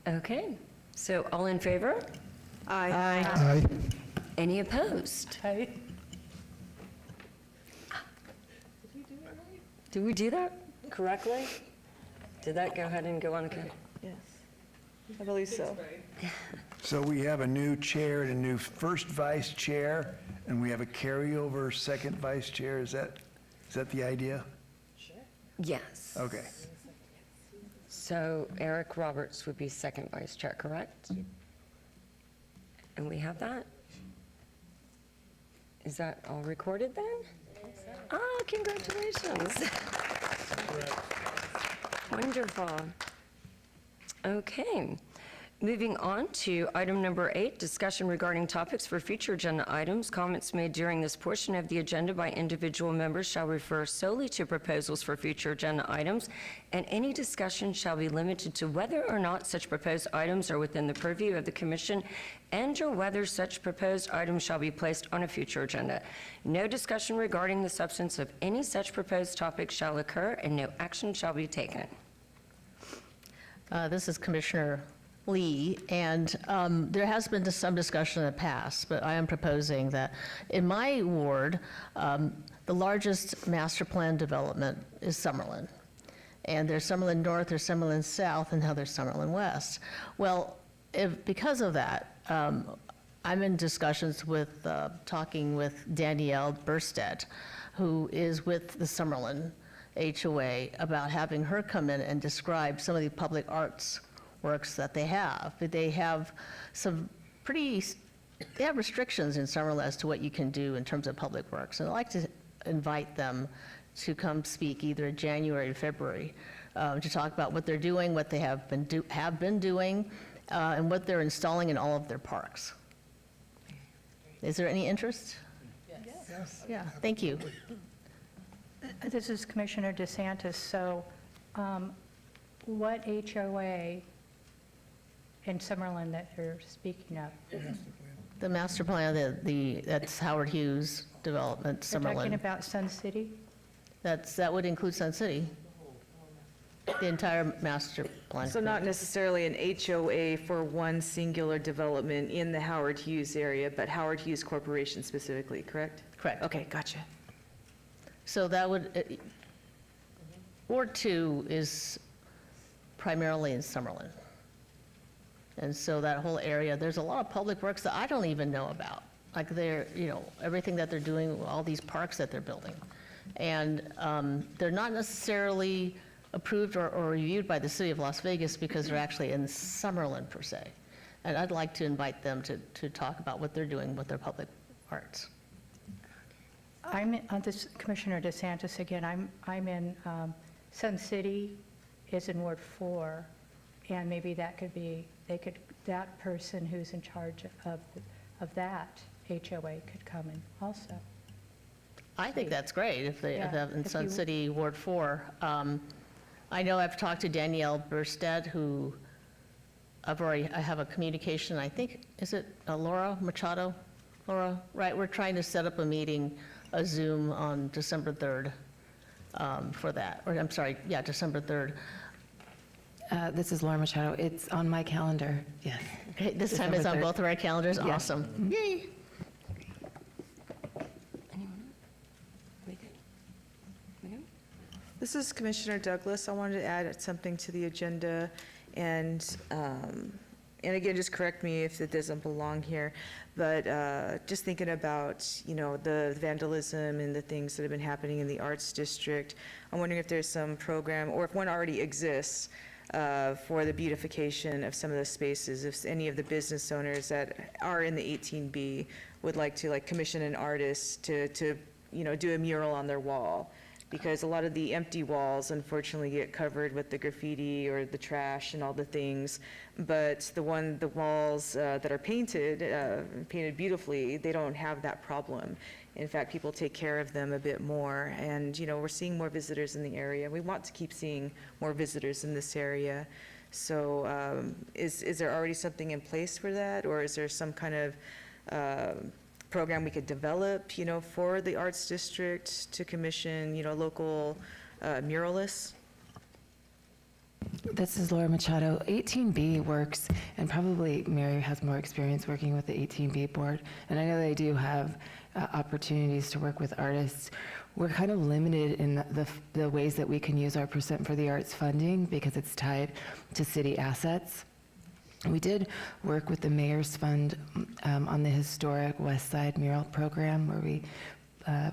Okay, so all in favor? Aye. Aye. Any opposed? Aye. Did we do that correctly? Did that go ahead and go on? Okay. Yes, I believe so. So we have a new chair and a new first vice chair, and we have a carryover second vice chair. Is that the idea? Yes. Okay. So Eric Roberts would be second vice chair, correct? And we have that? Is that all recorded then? Ah, congratulations. Wonderful. Okay. Moving on to item number 8, discussion regarding topics for future agenda items. Comments made during this portion of the agenda by individual members shall refer solely to proposals for future agenda items, and any discussion shall be limited to whether or not such proposed items are within the purview of the commission and/or whether such proposed items shall be placed on a future agenda. No discussion regarding the substance of any such proposed topic shall occur, and no action shall be taken. This is Commissioner Lee, and there has been some discussion in the past, but I am proposing that in my ward, the largest master plan development is Summerlin. And there's Summerlin North, there's Summerlin South, and now there's Summerlin West. Well, because of that, I'm in discussions with, talking with Danielle Burstedt, who is with the Summerlin HOA, about having her come in and describe some of the public arts works that they have. They have some they have restrictions in Summerlin as to what you can do in terms of public works. And I'd like to invite them to come speak either in January or February to talk about what they're doing, what they have been doing, and what they're installing in all of their parks. Is there any interest? Yes. Yeah, thank you. This is Commissioner DeSantis. So what HOA in Summerlin that you're speaking of? The master plan, that's Howard Hughes Development, You're talking Summerlin. about Sun City? That would include Sun City, the entire master plan. So not necessarily an HOA for one singular development in the Howard Hughes area, but Howard Hughes Corporation specifically, correct? Correct. Okay, gotcha. So that would, Ward 2 is primarily in Summerlin. And so that whole area, there's a lot of public works that I don't even know about. Like everything that they're doing, all these parks that they're building. And they're not necessarily approved or reviewed by the city of Las Vegas because they're actually in Summerlin per se. And I'd like to invite them to talk about what they're doing with their public arts. I'm on this, Commissioner DeSantis again. I'm in Sun City is in Ward 4, and maybe that could be that person who's in charge of that HOA could come in also. I think that's great if they have in if Sun you- City Ward 4. I know I've talked to Danielle Burstedt, who I have a communication, I think, is it Laura Machado? Laura, right, we're trying to set up a meeting, a Zoom on December 3rd for that, or I'm sorry, yeah, December 3rd. This is Laura Machado. It's on my calendar, yes. Okay, this time it's on December 3rd. both of our calendars, Yeah. awesome. Yay. This is Commissioner Douglas. I wanted to add something to the agenda, and again, just correct me if it doesn't belong here, but just thinking about, the vandalism and the things that have been happening in the Arts District, I'm wondering if there's some program, or if one already exists, for the beautification of some of the spaces, if any of the business owners that are in the 18B would like to commission an artist to do a mural on their wall. Because a lot of the empty walls unfortunately get covered with the graffiti or the trash and all the things. But the walls that are painted beautifully, they don't have that problem. In fact, people take care of them a bit more. And, we're seeing more visitors in the area. We want to keep seeing more visitors in this area. So is there already something in place for that? Or is there some kind of program we could develop, for the Arts District to commission, local muralists? This is Laura Machado. 18B works, and probably Mary has more experience working with the 18B board, and I know they do have opportunities to work with artists. We're kind of limited in the ways that we can use our % for the arts funding because it's tied to city assets. We did work with the Mayor's Fund on the historic West Side mural program, where we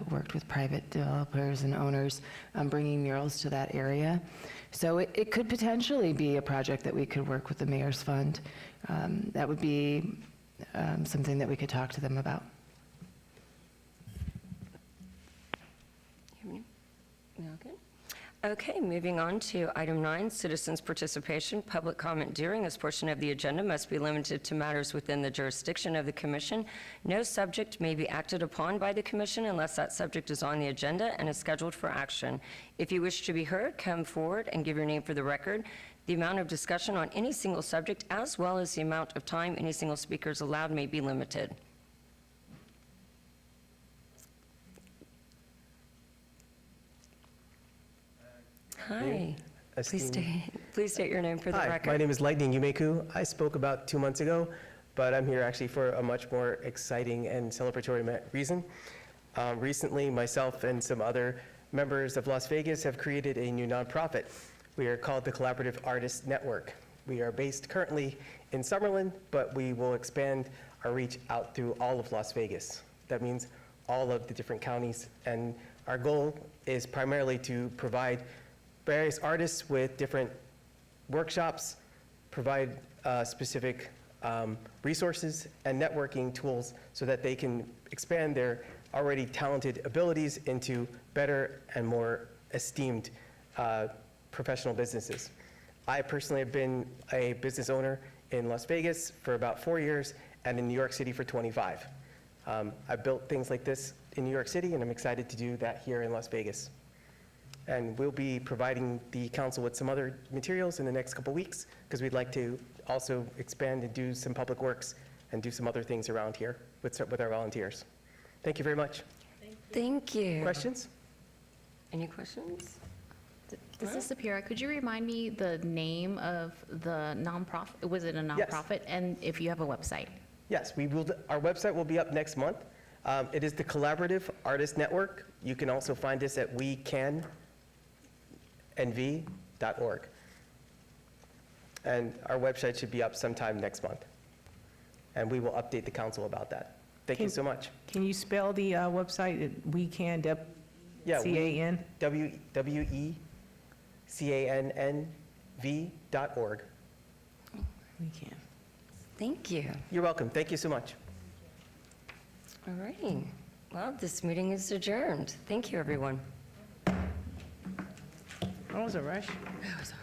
worked with private developers and owners bringing murals to that area. So it could potentially be a project that we could work with the Mayor's Fund. That would be something that we could talk to them about. Okay, moving on to item 9, citizens' participation. Public comment during this portion of the agenda must be limited to matters within the jurisdiction of the commission. No subject may be acted upon by the commission unless that subject is on the agenda and is scheduled for action. If you wish to be heard, come forward and give your name for the record. The amount of discussion on any single subject, as well as the amount of time any single speaker is allowed, may be limited. Hi. Please state your name for the Hi, record. my name is Lightning Yumeku. I spoke about 2 months ago, but I'm here actually for a much more exciting and celebratory reason. Recently, myself and some other members of Las Vegas have created a new nonprofit. We are called the Collaborative Artists Network. We are based currently in Summerlin, but we will expand our reach out through all of Las Vegas. That means all of the different counties, and our goal is primarily to provide various artists with different workshops, provide specific resources and networking tools so that they can expand their already talented abilities into better and more esteemed professional businesses. I personally have been a business owner in Las Vegas for about 4 years and in New York City for 25. I've built things like this in New York City, and I'm excited to do that here in Las Vegas. And we'll be providing the council with some other materials in the next couple weeks, because we'd like to also expand and do some public works and do some other things around here with our volunteers. Thank you very much. Thank you. Questions? Any questions? This is Sapira. Could you remind me the name of the nonprofit? Was it a Yes. nonprofit? And if you have a website? Yes, we will. Our website will be up next month. It is the Collaborative Artist Network. You can also find us at wecanNV.org. And our website should be up sometime next month. And we will update the council about that. Thank you so much. Can you spell the website? We can, Yeah, C-A-N? WECANNV.org. We can. Thank you. You're welcome. Thank you so much. All righty. Well, this meeting is adjourned. Thank you, everyone. That was a rush. That was a